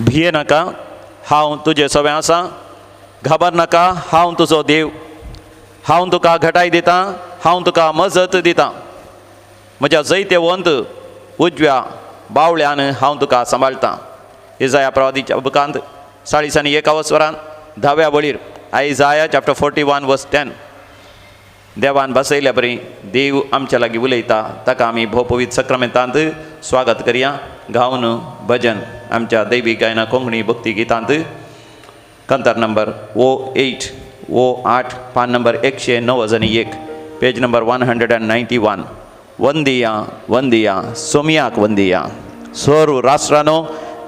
भिये नाका, हांव तुजें सवें आसा. घाबर नाका, हांव तुजो देव. हांव तुका घटाय दितां, हांव तुका मजत दितां. म्हज्या जैतेवंत उजव्या बावळ्यान हांव तुका सांबाळटां. इजाया प्रवादीच्या बुकांत 40:1 10व्या वळीर. आयजाया चॅप्टर 41 वर्स 10. देवान बसयल्या बरी देव आमच्या लागीं उलयता, ताका आमी भोवपवीत सक्रामेंतांत स्वागत करया. गावन भजन आमच्या दैवीक गायना कोंकणी भक्ती गितांत कंतर नंबर O8 O8 पान नंबर 191 पेज नंबर 191. वंदिया वंदिया सोमियाक वंदिया. सर्व राष्ट्रानो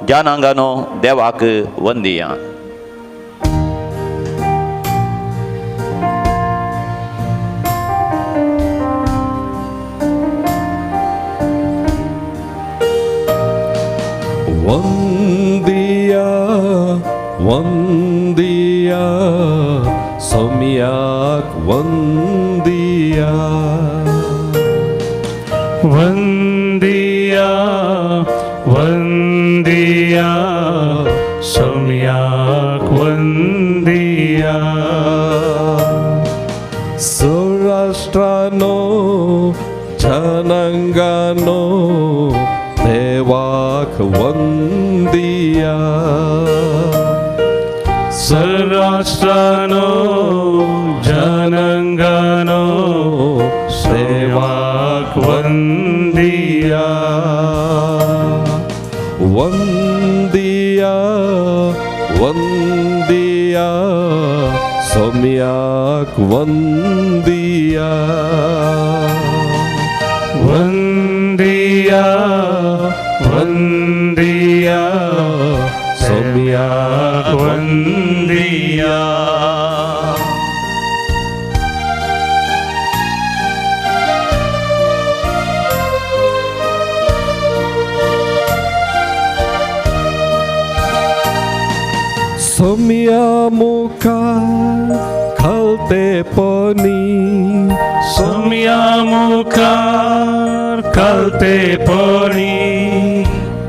जानांगानो देवाक वंदिया. वंदिया वंदिया सोमियाक वंदिया. वंदिया वंदिया सोम्याक वंदिया. सौराष्ट्रानो जनांगानो देवाक वंदिया. सर्वराष्ट्रानो जनांगानो देवाक वंदिया. वंदिया वंदिया सोम्याक वंदिया. वंदिया वंदिया सोम्याक वंदिया. सोम्या मुखार खालतेपणी. सोम्या मुखार खालतेपणी.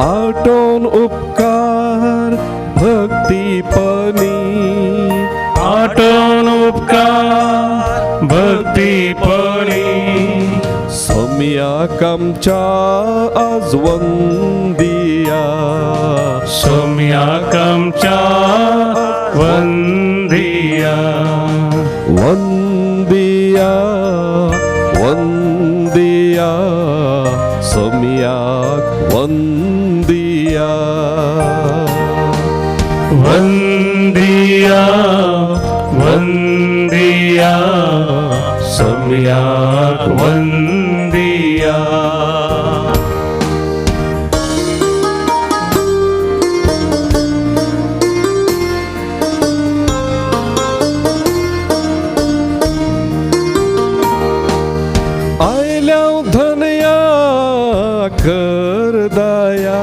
आटोन उपकार भक्तीपणी. आटोन उपकार भक्तीपणी. सोम्याक आमच्या आज वंदिया. सोम्याक आमच्या वंदिया. वंदिया वंदिया सोम्याक वंदिया. वंदिया वंदिया सोम्याक वंदिया. आयल्या धनया कर दया.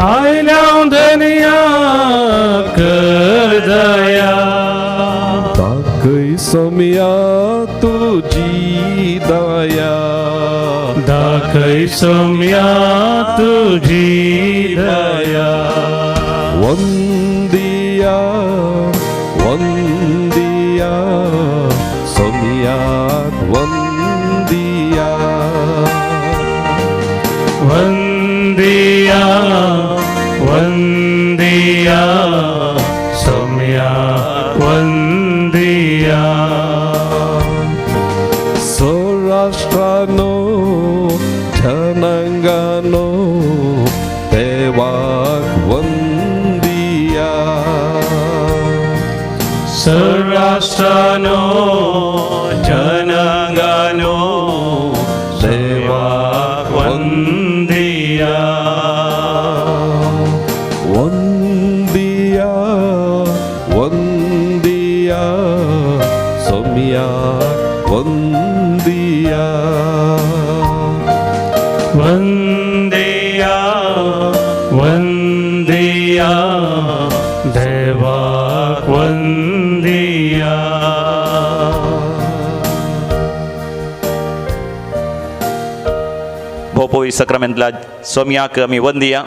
आयल्या धनया कर दया. दाखय सोम्या तुजी दया. दाखय सोम्या तुजी दया. वंदिया वंदिया सोम्याक वंदिया. वंदिया वंदिया सोम्याक वंदिया. सौराष्ट्रानो जनांगानो देवाक वंदिया. सर्वराष्ट्रानो जनांगानो देवाक वंदिया. वंदिया वंदिया सोम्याक वंदिया. वंदिया वंदिया देवाक वंदिया. भोवपवी सक्रामेंतला सोम्याक आमी वंदिया.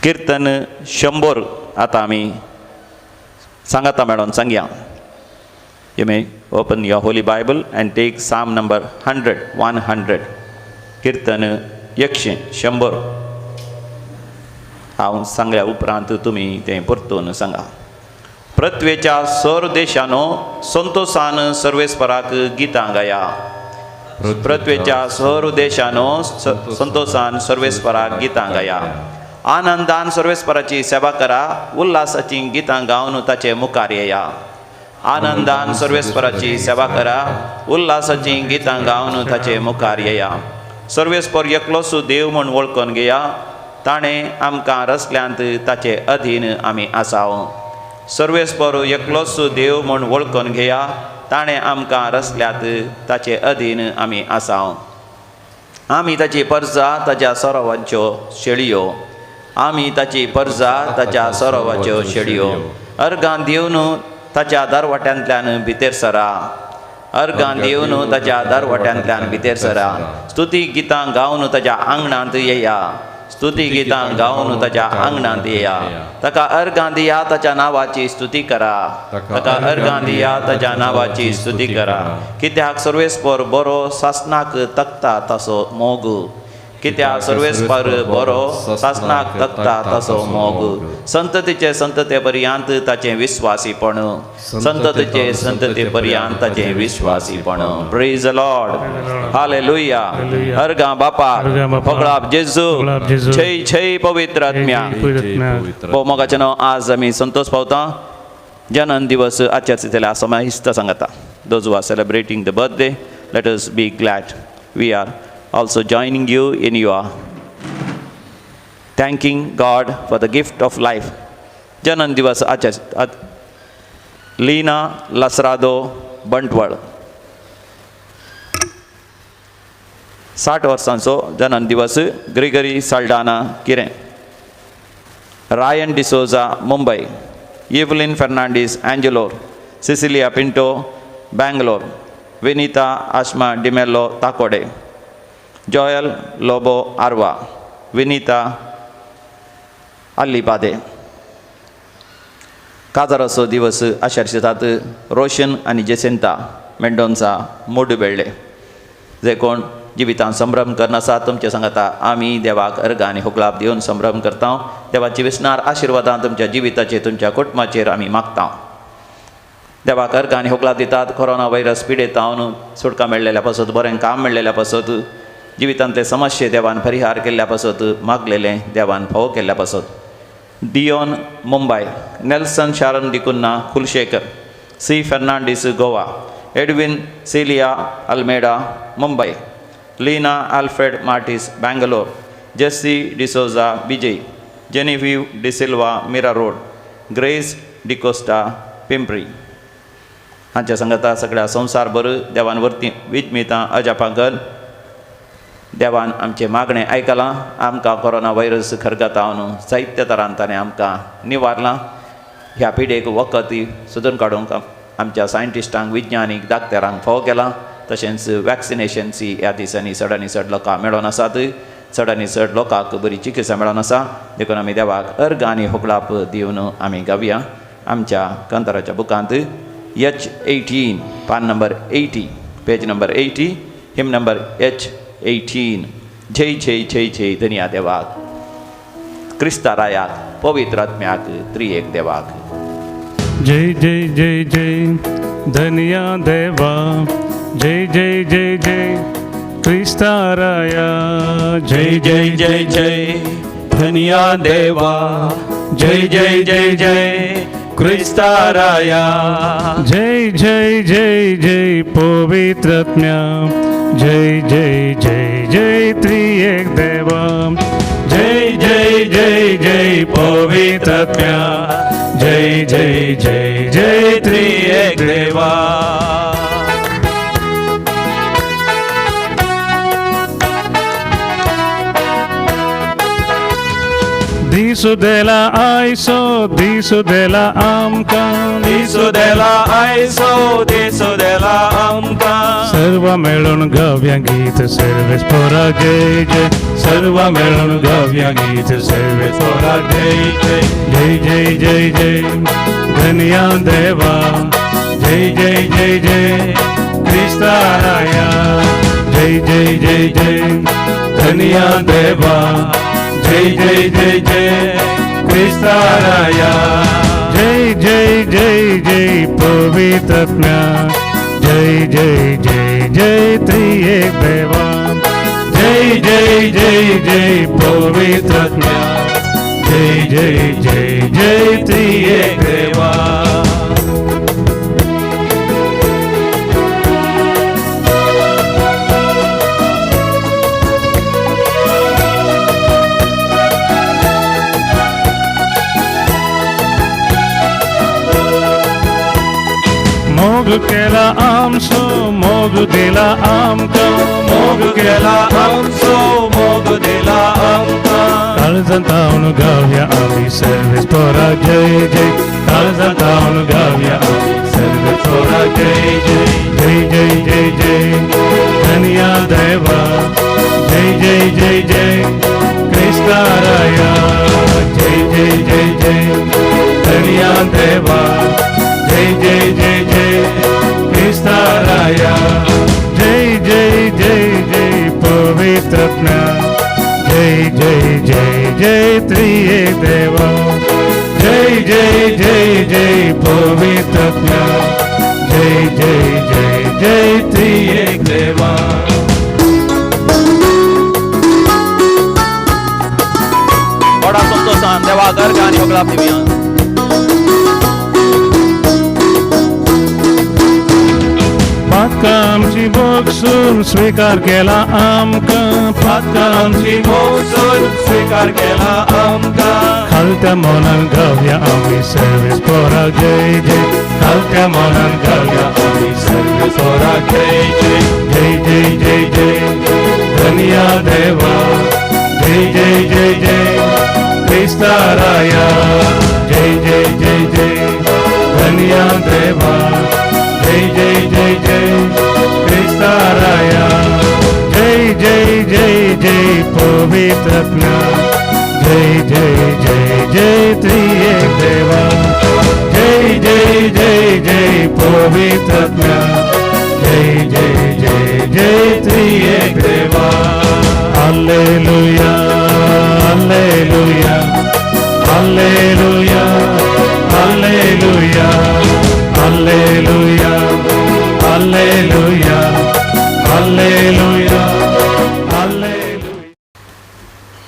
कीर्तन 100 आता आमी सांगाता मेळोन सांगया. You may open your holy Bible and take Psalm number 100. कीर्तन 100. हांव सांगल्या उपरांत तुमी तें परतून सांगा. पृथ्वेच्या सर देशानो संतोषान सर्वेस्पराक गितां गाया. पृथ्वेच्या सर देशानो संतोषान सर्वेस्पराक गितां गाया. आनंदान सर्वेस्पराची सेवा करा. उल्हासाची गितां गावन ताचे मुखार येया. आनंदान सर्वेस्पराची सेवा करा. उल्हासाची गितां गावन ताचे मुखार येया. सर्वेस्पर एकलोच देव म्हूण वळखून घेया. ताणें आमकां रचल्यांत ताचे अधीन आमी आसाव. सर्वेस्पर एकलोच देव म्हूण वळखून घेया. ताणें आमकां रचल्यांत ताचे अधीन आमी आसाव. आमी ताची परजा ताच्या सरोवाच्यो शेळयो. आमी ताची परजा ताच्या सरोवाच्यो शेळयो. अर्गां दिवन ताच्या दरवट्यांतल्यान भितर सरा. अर्गां दिवन ताच्या दरवट्यांतल्यान भितर सरा. स्तुती गितां गावन ताच्या आंगणांत येया. स्तुती गितां गावन ताच्या आंगणांत येया. ताका अर्गां दिया ताच्या नांवाची स्तुती करा. ताका अर्गां दिया ताच्या नांवाची स्तुती करा. कित्याक सर्वेस्पर बरो सासनाक तकता तसो मोग. कित्याक सर्वेस्पर बरो सासनाक तकता तसो मोग. संततीचे संतते पर्यंत ताचें विस्वासीपण. संततीचे संतते पर्यंत ताचें विस्वासीपण. Praise the Lord. हालेलुया. अर्गां बापा पगळाप जेजू. जय जय पवित्र आत्म्या. मोगाचें नांव आज आमी संतोष पावता. जनन दिवस आचरितल्या समाहिस्त सांगता. Those who are celebrating the birthday, let us be glad. We are also joining you in your thanking God for the gift of life. जनन दिवस आचरित. लीना लसरादो बंटवळ 60 वर्सांचो जनन दिवस. ग्रिगरी साल्डाना किरें. रायन डिसोजा मुंबय. इवलिन फर्नांडीस एंजेलोर. सिसिलिया पिंटो बेंगलोर. विनीता आश्मा डिमेलो ताकोडे. जॉयल लोबो आर्वा. विनीता अल्लीपादे. काजाराचो दिवस आचरितात. रोशन आनी जेसिंता मेंडोन्सा मूड बेळ्ळे. जे कोण जिवितांत संभ्रम करनासा तुमचे सांगता आमी देवाक अर्गां आनी होगलाप दिवन संभ्रम करता. देवाची विस्नार आशिर्वादां तुमच्या जिविताचेर तुमच्या कुटुंबाचेर आमी मागता. देवाक अर्गां आनी होगलाप दितात. कोरोना व्हायरस पिडेतावन सुटका मेळ्ळेल्या पासत, बरें काम मेळ्ळेल्या पासत, जिवितांतले समस्ये देवान परिहार केल्ल्या पासत, मागलेलें देवान फावो केल्ल्या पासत. डियोन मुंबय. नेल्सन शारन डिकुन्ना कुलशेखर. सी फर्नांडीस गोवा. एडविन सिलिया अल्मेडा मुंबय. लीना आल्फ्रेड मार्टिस बेंगलोर. जेसी डिसोजा बिजय. जेनिव्हीव डिसिल्वा मिरा रोड. ग्रेस डिकोस्टा पिंपरी. हांच्या सांगता सगळ्या संवसारभर देवान वर्ती विजमितां अजापागल. देवान आमचें मागणें आयकलां. आमकां कोरोना व्हायरस खरगतावन जायत्या तरान ताणें आमकां निवारलां. ह्या पिडेक वखद सोदून काडूंक आमच्या सायंटिस्टांक, विज्ञानीक, डाक्टरांक फावो केला. तशेंच वॅक्सिनेशन्स ह्या दिसांनी चड आनी चड लोकांक मेळोन आसात. चड आनी चड लोकांक बरी चिकित्सा मेळोन आसा. देखून आमी देवाक अर्गां आनी होगलाप दिवन आमी गावया. आमच्या कांताराच्या बुकांत H18 पान नंबर 80 पेज नंबर 80 हिम नंबर H18. जय जय जय जय धन्या देवाक, क्रिस्ता रायाक, पवित्र आत्म्याक, त्रिएक देवाक. जय जय जय जय धन्या देवा. जय जय जय जय क्रिस्ताराया. जय जय जय जय धन्या देवा. जय जय जय जय क्रिस्ताराया. जय जय जय जय पवित्र आत्म्या. जय जय जय जय त्रिएक देवा. जय जय जय जय पवित्र आत्म्या. जय जय जय जय त्रिएक देवा. दिसू देला आयसो दिसू देला आमकां दिसू देला आयसो दिसू देला आमकां सर्व मिळून गाऊया गीत सर्वेस्पराक जय जय सर्व मिळून गाऊया गीत सर्वेस्पराक जय जय जय जय जय जय धन्या देवा जय जय जय जय क्रिस्ताराया जय जय जय जय धन्या देवा जय जय जय जय क्रिस्ताराया जय जय जय जय पवित्रात्म्या जय जय जय जय त्रिएक देवा जय जय जय जय पवित्रात्म्या जय जय जय जय त्रिएक देवा मोग केला आमचो मोग दिला आमकां मोग केला आमचो मोग दिला आमकां काळजांतावन गाऊया आमी सर्वेस्पराक जय जय काळजांतावन गाऊया आमी सर्वेस्पराक जय जय जय जय जय जय धन्या देवा जय जय जय जय क्रिस्ताराया जय जय जय जय धन्या देवा जय जय जय जय क्रिस्ताराया जय जय जय जय पवित्रात्म्या जय जय जय जय त्रिएक देवा जय जय जय जय पवित्रात्म्या जय जय जय जय त्रिएक देवा बड़ा संतोषान देवा घर गाणी होगला प्रिमियान पातकां आमची बोगसून स्वीकार केला आमकां पातकां आमची मोसून स्वीकार केला आमकां खालत्या मनान गाऊया आमी सर्वेस्पराक जय जय खालत्या मनान गाऊया आमी सर्वेस्पराक जय जय जय जय जय जय धन्या देवा जय जय जय जय क्रिस्ताराया जय जय जय जय धन्या देवा जय जय जय जय क्रिस्ताराया जय जय जय जय पवित्रात्म्या जय जय जय जय त्रिएक देवा जय जय जय जय पवित्रात्म्या जय जय जय जय त्रिएक देवा hallelujah hallelujah hallelujah hallelujah hallelujah hallelujah hallelujah hallelujah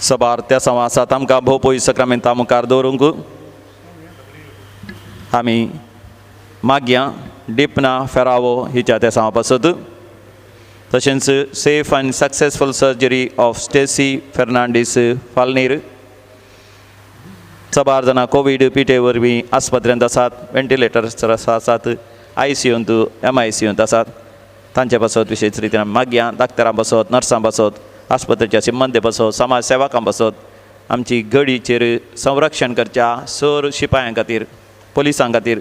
सबार त्या समासात आमकां भोवपळी सक्रामेंता मुखार दवरूंक आमी मागया डिपना फेरावो हिच्या त्या समा पासत तशेंच सेफ आनी successful surgery of Stacy Fernandes Falnir सबार जाणां कोवीड पिटे वरवीं आस्पत्र्यांत आसात वेंटिलेटर्स आसात ICUंत MICUंत आसात तांचे पासत विशेष रितीन मागया डाक्टरां पासत नर्सां पासत आस्पत्रेच्या सिब्बंदी पासत समाज सेवकां पासत आमची घडीचेर संरक्षण करच्या सर शिपायां खातीर पुलिसां खातीर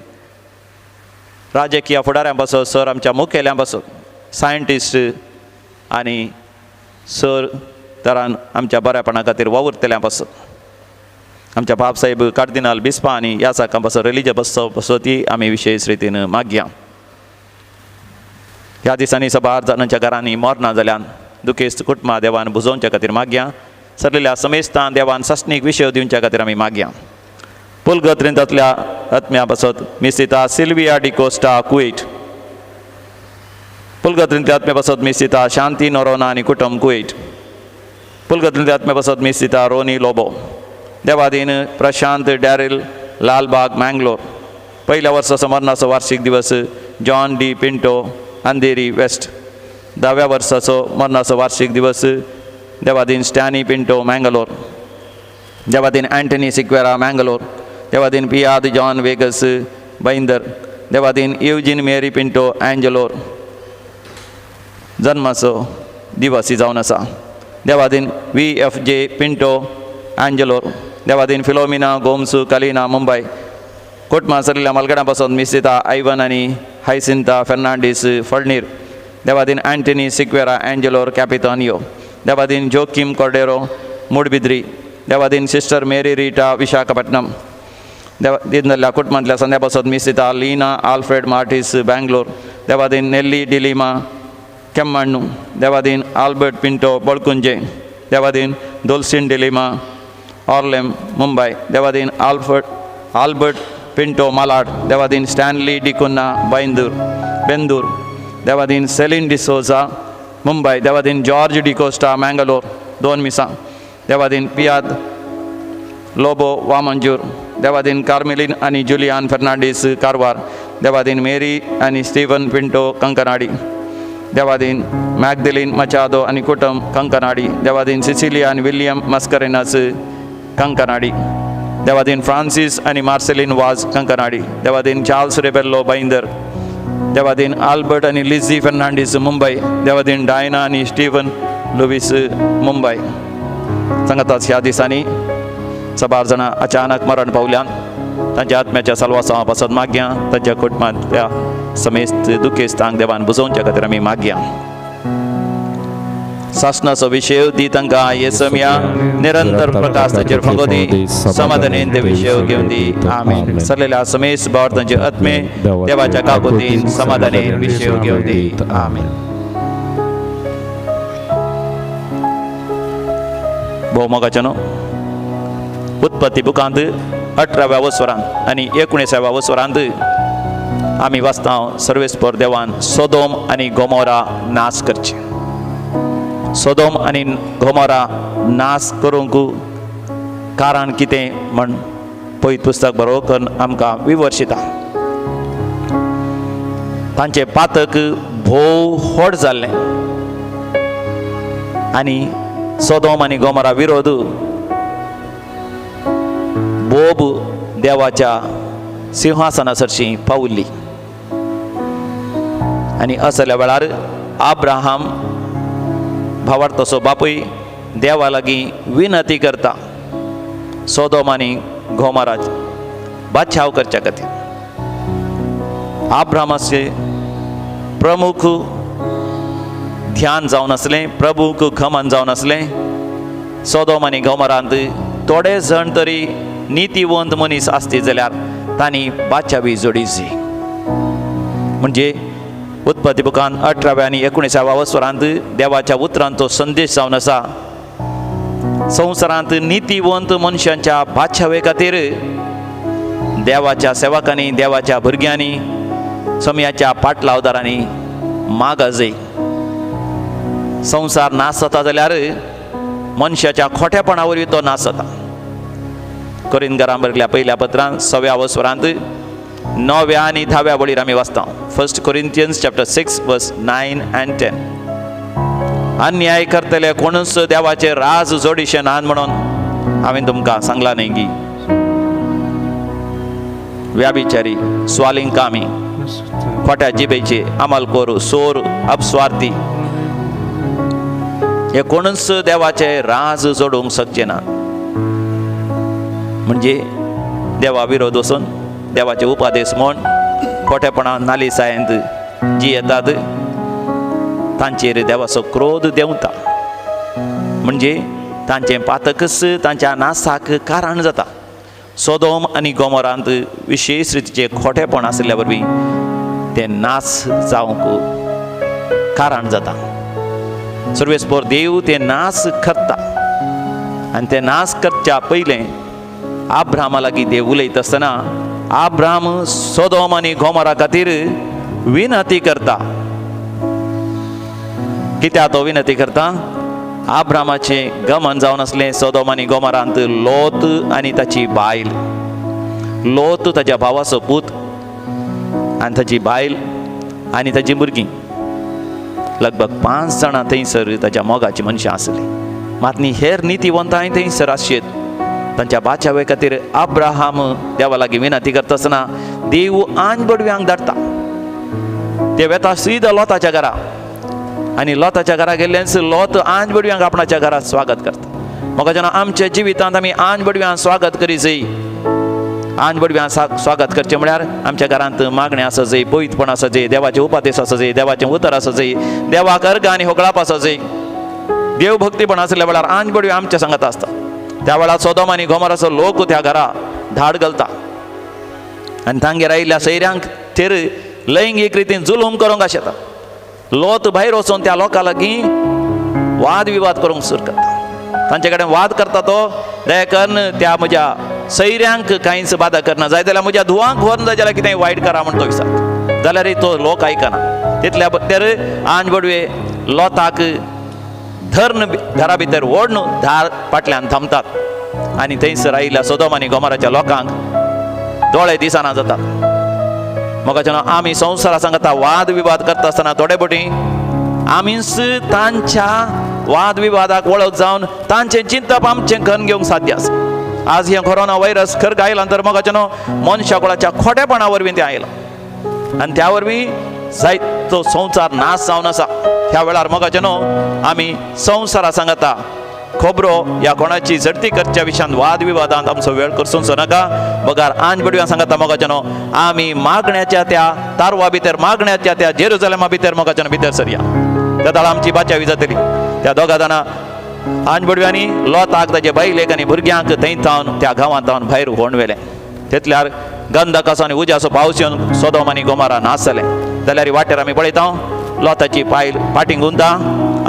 राजकीय फुडाऱ्यां पासत सर आमच्या मुखेल्यां पासत सायंटिस्ट आनी सर तरान आमच्या बऱ्यापणा खातीर वावुरतल्यां पासत आमच्या बाबसाहेब कार्दिनाल बिस्पा आनी ह्या साकां पासत रिलिजियस पासत आमी विशेष रितीन मागया ह्या दिसांनी सबार जाणांच्या घरांनी मरणां जाल्यान दुखेस्त कुटुंबां देवान बुजोवच्या खातीर मागया सरलेल्या समेस्तां देवान सस्नीक विशय दिवच्या खातीर आमी मागया पुलगत्रिंतांतल्या आत्म्या पासत मिसिता सिल्विया डिकोस्टा कुवेट पुलगत्रिंतल्या आत्म्या पासत मिसिता शांती नोरोना आनी कुटुंब कुवेट पुलगत्रिंतल्या आत्म्या पासत मिसिता रोनी लोबो देवादीन प्रशांत डॅरिल लालबाग मँगलोर पहिल्या वर्साचो मरणाचो वार्षिक दिवस जॉन डी पिंटो अंधेरी वेस्ट 10व्या वर्साचो मरणाचो वार्षिक दिवस देवादीन स्टॅनी पिंटो मँगलोर देवादीन अँटनी सिक्वेरा मँगलोर देवादीन पियाद जॉन वेगस बैंदर देवादीन युजीन मेरी पिंटो एंजलोर जन्माचो दिवस जावन आसा देवादीन VFJ पिंटो एंजलोर देवादीन फिलोमिना गोमसू कलिना मुंबई कुटुंबां सगळ्या मलगडा पासून मिसिता आयवन आनी हायसिंता फेर्नांडीस फळनीर देवादीन अँटनी सिक्वेरा एंजेलोर कॅपितानियो देवादीन जोकिम कॉर्डेरो मूडबिद्री देवादीन सिस्टर मेरी रीटा विशाखपट्टणम देवादीन कुटुंबांतल्या संध्या पासून मिसिता लीना आल्फ्रेड मार्टिस बँगलोर देवादीन नेल्ली डिलिमा केम्मण्णू देवादीन आल्बर्ट पिंटो बळकुंजे देवादीन दोल्सिन डिलिमा ऑर्लेम मुंबई देवादीन आल्बर्ट पिंटो मालाड देवादीन स्टॅनली डिकुन्ना बेंदूर देवादीन सेलिन डिसोजा मुंबई देवादीन जॉर्ज डिकोस्टा मँगलोर 2 मिसां देवादीन पियाद लोबो वामंजूर देवादीन कार्मेलिन आणि जुलियान फर्नांडीस कारवार देवादीन मेरी आणि स्टीवन पिंटो कंकनाडी देवादीन मॅगदलिन मचादो आणि कुटुंब कंकनाडी देवादीन सिसिलिया आणि विलियम मस्करेनस कंकनाडी देवादीन फ्रांसिस आणि मार्सेलिन वाज कंकनाडी देवादीन चार्ल्स रेबेल्लो बाईंदर देवादीन आल्बर्ट आणि लिझी फर्नांडीस मुंबई देवादीन डायना आणि स्टीवन लुईस मुंबई सांगताच ह्या दिसांनी 4 जाणां अचानक मरण पावल्यान तांच्या आत्म्याच्या सल्वासा पासत मागया तांच्या कुटुंबांतल्या समेस्त दुखेस्तांक देवान बुजोवच्या खातीर आमी मागया शासनाचो विषय दी तांकां येसम्या निरंतर प्रकाश ताचेर फंगो दी समाधानेन ते विषय घेवन दी आमीन सल्लेल्या समेस्त बावर तांचे आत्मे देवाच्या काकुतीन समाधानेन विषय घेवन दी आमीन भोवमोगाच्या न्हू उत्पत्ती बुकांत 18व्या वसवरांत आनी 19व्या वसवरांत आमी वाचता सर्वेस्पर देवान सोदोम आनी गोमोरा नाश करचे सोदोम आनी गोमोरा नाश करूंक कारण कितें म्हण पयत पुस्तक बरोवन आमकां विवर्शिता तांचे पातक भोव व्हड जाल्लें आनी सोदोम आनी गोमोरा विरोध बोब देवाच्या सिंहासना सरशी पावल्ली आनी असल्या वेळार आब्राहाम भावार तसो बापूय देवा लागीं विनंती करता सोदोम आनी गोमोरा बादशाव करच्या खातीर आब्राहामाचे प्रमुख ध्यान जावन आसलें प्रभूक घमन जावन आसलें सोदोम आनी गोमोरांत थोडे जण तरी नितीवंत मनीस आसती जाल्यार तांणी बादशावी जोडिची म्हणजे उत्पत्ती बुकान 18व्या आनी 19व्या वसवरांत देवाच्या उतरांत तो संदेश जावन आसा संवसारांत नितीवंत मनशांच्या बादशावे खातीर देवाच्या सेवकांनी देवाच्या भुरग्यांनी समयाच्या पाटलावदारांनी मागाजय संवसार नाश जाता जाल्यार मनशाच्या खोटेपणा वरवीं तो नाश जाता कोरिंथकारांक बरयल्या पहिल्या पत्रांत 6व्या वसवरांत 9व्या आनी 10व्या वळीर आमी वाचता 1 Corinthians chapter 6 verse 9 and 10 अन्याय करतले कोणूच देवाचे राज जोडिशे नात म्हणून हांवें तुमकां सांगला न्ही की व्याभिचारी स्वालिंग कामी खोट्या जिबेचे अमलखोर सोर अपस्वार्थी हे कोणूच देवाचे राज जोडूंक शकचे ना म्हणजे देवा विरोध वचून देवाचे उपादेश म्हण खोटेपणा नालिसायेंत जी येतात तांचेर देवाचो क्रोध देंवता म्हणजे तांचे पातकच तांच्या नाशाक कारण जाता सोदोम आनी गोमोरांत विशेष रितीचे खोटेपण आसल्या वरवीं ते नाश जावंक कारण जाता सर्वेस्पर देव ते नाश करता आनी ते नाश करच्या पयलें आब्राहामा लागीं देव उलयत आसतना आब्राहाम सोदोम आनी गोमोरा खातीर विनंती करता कित्याक तो विनंती करता आब्राहामाचे गमन जावन आसलें सोदोम आनी गोमोरांत लोत आनी ताची बायल लोत ताच्या भावाचो पूत आनी ताची बायल आनी ताची भुरगीं लगभग 5 जाणां थंयसर ताच्या मोगाची मनशां आसलीं मात न्ही हेर नितीवंतांय थंयसर आसचेत तांच्या बादशावे खातीर आब्राहाम देवा लागीं विनंती करता आसतना देव आंज बडव्यांक धाडटा ते वेता सीदा लोताच्या घरा आनी लोताच्या घरा गेल्ल्यान लोत आंज बडव्यांक आपणाच्या घरात स्वागत करता म्हाका जेन्ना आमच्या जिवितांत आमी आंज बडव्यान स्वागत करी जाय. आंज बडव्यान स्वागत करचें म्हळ्यार आमच्या घरांत मागणें आसा जाय, पवित्रपण आसा जाय, देवाचे उपादेश आसा जाय, देवाचें उतर आसा जाय, देवाक अर्घ आनी होगळाप आसा जाय. देव भक्तीपण आसल्या वेळार आंज बडव्यो आमच्या सांगात आसता. त्या वेळार सोदोम आनी गोमोराचो लोक त्या घरा धाड घालता आनी तांगेर आयिल्ल्या सैऱ्यांक थेर लैंगीक रितीन जुलूम करूंक आशेता. लोत भायर वचून त्या लोकां लागीं वाद विवाद करूंक सुरू करता. तांचे कडेन वाद करता तो दया करून त्या म्हज्या सैऱ्यांक कांयच बाधा करना, जाय जाल्यार म्हज्या धुवांक व्हरून जाय जाल्यार कितेंय वायट करा म्हण तो विचारता. जाल्यार तो लोक आयकना. तितल्या भितर आंज बडवे लोताक धर्न घरा भितर ओडून धार फाटल्यान थांबतात आनी थंयसर आयिल्ल्या सोदोम आनी गोमोराच्या लोकांक दोळे दिसना जातात. म्हाका जेन्ना आमी संवसारा सांगता वाद विवाद करता आसतना थोडे फावटी आमीच तांच्या वाद विवादाक वळख जावन तांचें चिंतप आमचें खण घेवंक साध्य आसा. आज हें कोरोना व्हायरस खर आयलां तर म्हाका जेन्ना मनशाकुळाच्या खोटेपणा वरवीं तें आयलां आनी त्या वरवीं जायतो संवसार नाश जावन आसा. ह्या वेळार म्हाका जेन्ना आमी संवसारा सांगता खबरो ह्या कोणाची झडती करच्या विशयान वाद विवादांत आमचो वेळ करसूंचो नाका. बगार आंज बडव्यान सांगता म्हाका जेन्ना आमी मागण्याच्या त्या तारवा भितर, मागण्याच्या त्या जेरुजलेमा भितर म्हाका जेन्ना भितर सरया, त्या दाळा आमची बाचावी जातली. त्या दोगा जाणां आंज बडव्यांनी लोताक ताचे बायलेक आनी भुरग्यांक थंय थावन त्या गांवांत थावन भायर व्होण व्हेलें. तितल्यार गंधकाचो आनी उज्याचो पावस येवन सोदोम आनी गोमोरा नाश जालें. जाल्यार वाटेर आमी पळयता लोताची पायल पाटींग उंता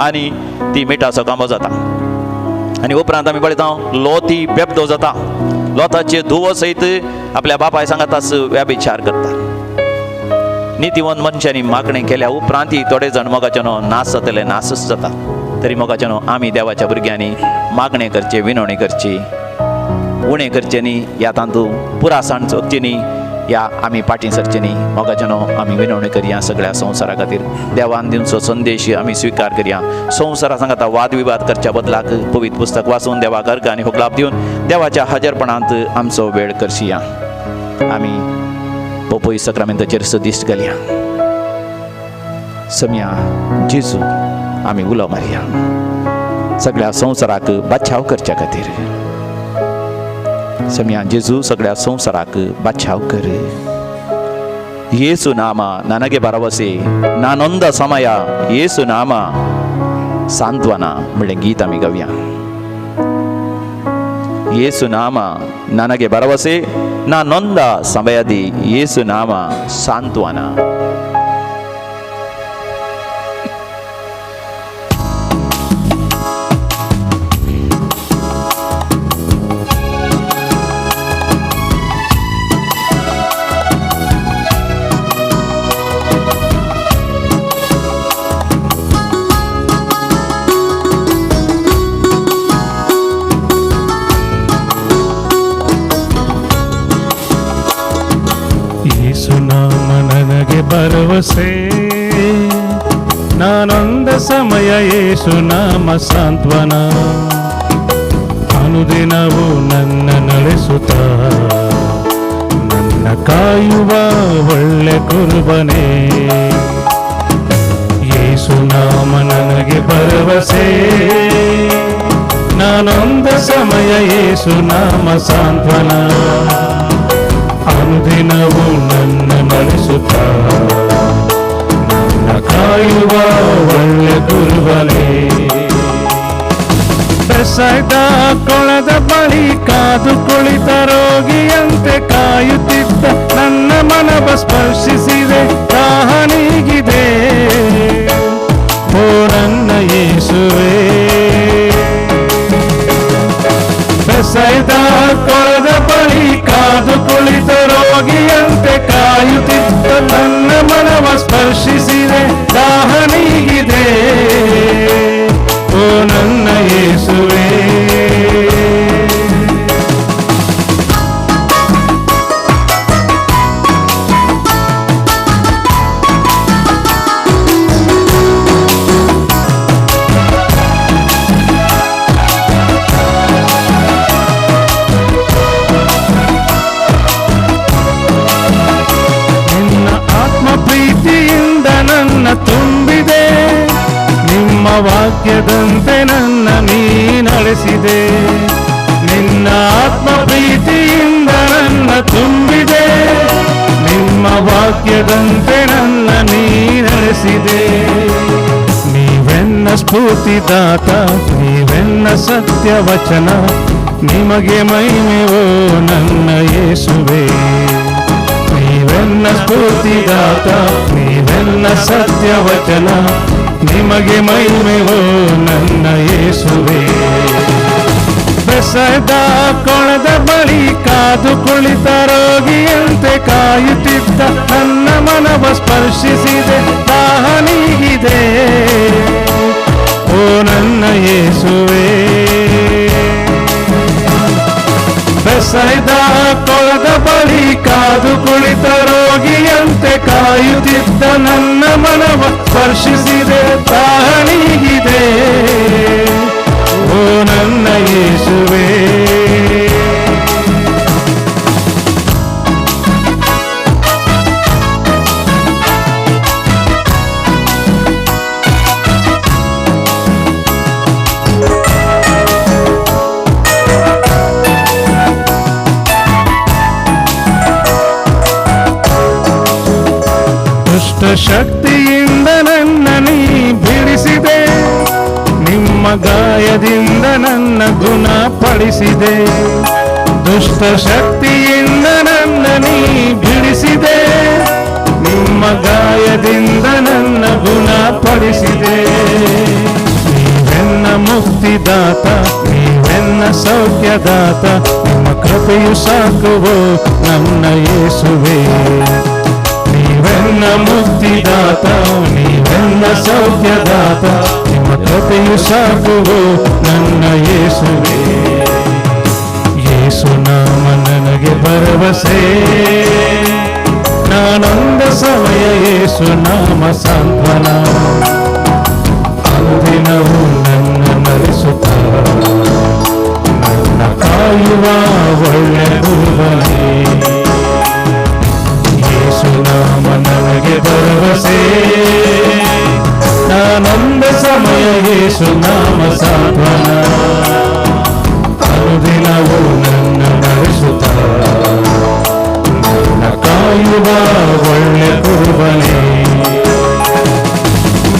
आनी ती मिठाचो कांबो जाता. आनी उपरांत आमी पळयता लोती बेबदो जाता. लोताचे धुवो सयत आपल्या बापाय सांगाताच व्याभिचार करता. नितीवंत मनशांनी मागणें केल्या उपरांतय थोडे जाण मोगाचे नाश जातले, नाशच जाता. तरी मोगाचे आमी देवाच्या भुरग्यांनी मागणें करचें, विनवणी करची, उणें करचें न्ही, ह्या तातूंत पुरासाण चोकची न्ही, ह्या आमी फाटीं सरचें न्ही. मोगाचे आमी विनवणी करया सगळ्या संवसारा खातीर. देवान दिवचो संदेश आमी स्विकार करया. संवसारा सांगता वाद विवाद करच्या बदलाक पवित्र पुस्तक वाचून देवाक अर्घ आनी होगळाप दिवन देवाच्या हजरपणांत आमचो वेळ करशिया. आमी पोपोई सक्रामेंताचेर सदिश्ट घालया. सम्या जेजू आमी उलो मारया सगळ्या संवसाराक बाचाव करच्या खातीर. सम्या जेजू सगळ्या संवसाराक बाचाव कर. येसु नाಮ ನನಗೆ ಭರವಸೆ ನಾನೊಂದ ಸಮಯ येसु नाಮ ಸಾಂತ್ವನ म्हणले गीत आमी गावया. येसु नाಮ ನನಗೆ ಭರವಸೆ ನಾನೊಂದ ಸಮಯದಿ येसु नाಮ ಸಾಂತ್ವನ. ಭರವಸೆ ನಾನೊಂದ ಸಮಯ ಯೇಸು ನಾಮ ಸಾಂತ್ವನ ಅನುದಿನವೂ ನನ್ನ ನಡೆಸುತ್ತ ನನ್ನ ಕಾಯುವ ಒಳ್ಳೆ ಕುರುಬನೇ. ಯೇಸು ನಾಮ ನನಗೆ ಭರವಸೆ ನಾನೊಂದ ಸಮಯ ಯೇಸು ನಾಮ ಸಾಂತ್ವನ ಅನುದಿನವೂ ನನ್ನ ನಡೆಸುತ್ತ ನನ್ನ ಕಾಯುವ ಒಳ್ಳೆ ಕುರುಬನೇ. ಬೆಸದ ಕೊಳದ ಬಳಿ ಕಾದು ಕುಳಿತ ರೋಗಿಯಂತೆ ಕಾಯುತ್ತಿದ್ದ ನನ್ನ ಮನವ ಸ್ಪರ್ಶಿಸಿದೆ, ದಾಹ ನೀಗಿದೆ ಓ ನನ್ನ ಯೇಸುವೇ. ಬೆಸದ ಕೊಳದ ಬಳಿ ಕಾದು ಕುಳಿತ ರೋಗಿಯಂತೆ ಕಾಯುತ್ತಿದ್ದ ನನ್ನ ಮನವ ಸ್ಪರ್ಶಿಸಿದೆ, ದಾಹ ನೀಗಿದೆ ಓ ನನ್ನ ಯೇಸುವೇ. ತುಂಬಿದೆ ನಿಮ್ಮ ವಾಕ್ಯದಂತೆ ನನ್ನ ನೀ ನಡೆ ನಡೆಸಿದೆ. ನಿನ್ನ ಆತ್ಮ ಪ್ರೀತಿಯಿಂದ ನನ್ನ ತುಂಬಿದೆ. ನಿಮ್ಮ ವಾಕ್ಯದಂತೆ ನನ್ನ ನೀ ನಡೆಸಿದೆ. ನೀವೆನ್ನ ಸ್ಫೂರ್ತಿದಾತ, ನೀವೆನ್ನ ಸತ್ಯ ವಚನ, ನಿಮಗೆ ಮಹಿಮೆ ಓ ನನ್ನ ಯೇಸುವೆ. ನೀವೆನ್ನ ಸ್ಫೂರ್ತಿದಾತ, ನೀವೆನ್ನ ಸತ್ಯ ವಚನ, ನಿಮಗೆ ಮಹಿಮೆ ಓ ನನ್ನ ಯೇಸುವೆ. ಬೆಸದ ಕೊಳದ ಬಳಿ ಕಾದು ಕುಳಿತ ರೋಗಿಯಂತೆ ಕಾಯುತ್ತಿದ್ದ ನನ್ನ ಮನವ ಸ್ಪರ್ಶಿಸಿದೆ, ದಾಹ ನೀಗಿದೆ ಓ ನನ್ನ ಯೇಸುವೆ. ಬೆಸದ ಕೊಳದ ಬಳಿ ಕಾದು ಕುಳಿತ ರೋಗಿಯಂತೆ ಕಾಯುತ್ತಿದ್ದ ನನ್ನ ಮನವ ಸ್ಪರ್ಶಿಸಿದೆ, ದಾಹ ನೀಗಿದೆ ಓ ನನ್ನ ಯೇಸುವೆ. ದುಷ್ಟ ಶಕ್ತಿಯಿಂದ ನನ್ನ ನೀ ಬಿಡಿಸಿದೆ. ನಿಮ್ಮ ಗಾಯದಿಂದ ನನ್ನ ಗುಣಪಡಿಸಿದೆ. ದುಷ್ಟ ಶಕ್ತಿಯಿಂದ ನನ್ನ ನೀ ಬಿಡಿಸಿದೆ. ನಿಮ್ಮ ಗಾಯದಿಂದ ನನ್ನ ಗುಣಪಡಿಸಿದೆ. ನೀವೆನ್ನ ಮುಕ್ತಿದಾತ, ನೀವೆನ್ನ ಸೌಖ್ಯದಾತ, ನಿಮ್ಮ ಕೃಪೆಯು ಸಾಕುವೋ ನನ್ನ ಯೇಸುವೆ. ನೀವೆನ್ನ ಮುಕ್ತಿದಾತ, ನೀವೆನ್ನ ಸೌಖ್ಯದಾತ, ನಿಮ್ಮ ಕೃಪೆಯು ಸಾಕುವೋ ನನ್ನ ಯೇಸುವೆ. ಯೇಸು ನಾಮ ನನಗೆ ಭರವಸೆ, ನಾನೊಂದ ಸಮಯ ಯೇಸು ನಾಮ ಸಾಂತ್ವನ. ಅನುದಿನವೂ ನನ್ನ ನಡೆಸುತ್ತ ನನ್ನ ಕಾಯುವ ಒಳ್ಳೆ ಗುರುವನೇ. ಯೇಸು ನಾಮ ನನಗೆ ಭರವಸೆ, ನಾನೊಂದ ಸಮಯ ಯೇಸು ನಾಮ ಸಾಂತ್ವನ. ಅನುದಿನವೂ ನನ್ನ ನಡೆಸುತ್ತ ನನ್ನ ಕಾಯುವ ಒಳ್ಳೆ ಗುರುವನೇ.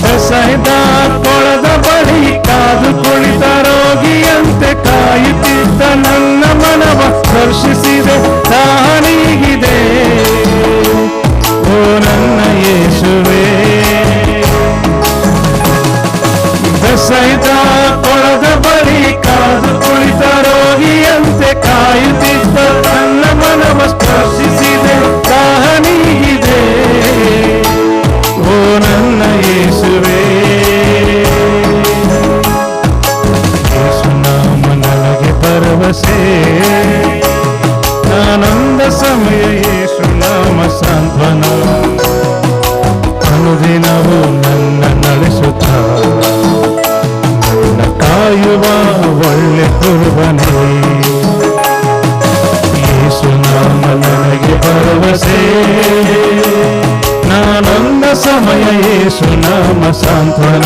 ಬೆಸದ ಕೊಳದ ಬಳಿ ಕಾದು ಕುಳಿತ ರೋಗಿಯಂತೆ ಕಾಯುತ್ತಿದ್ದ ನನ್ನ ಮನವ ಸ್ಪರ್ಶಿಸಿದೆ, ದಾಹ ನೀಗಿದೆ ಓ ನನ್ನ ಯೇಸುವೆ. ಬೆಸದ ಕೊಳದ ಬಳಿ ಕಾದು ಕುಳಿತ ರೋಗಿಯಂತೆ ಕಾಯುತ್ತಿದ್ದ ನನ್ನ ಮನವ ಸ್ಪರ್ಶಿಸಿದೆ, ದಾಹ ನೀಗಿದೆ ಓ ನನ್ನ ಯೇಸುವೆ. ಯೇಸು ನಾಮ ನನಗೆ ಭರವಸೆ, ನಾನೊಂದ ಸಮಯ ಯೇಸು ನಾಮ ಸಾಂತ್ವನ. ಅನುದಿನವೂ ನನ್ನ ನಡೆಸುತ್ತ ನನ್ನ ಕಾಯುವ ಒಳ್ಳೆ ಕುರುಬನೇ. ಯೇಸು ನಾಮ ನನಗೆ ಭರವಸೆ, ನಾನೊಂದ ಸಮಯ ಯೇಸು ನಾಮ ಸಾಂತ್ವನ.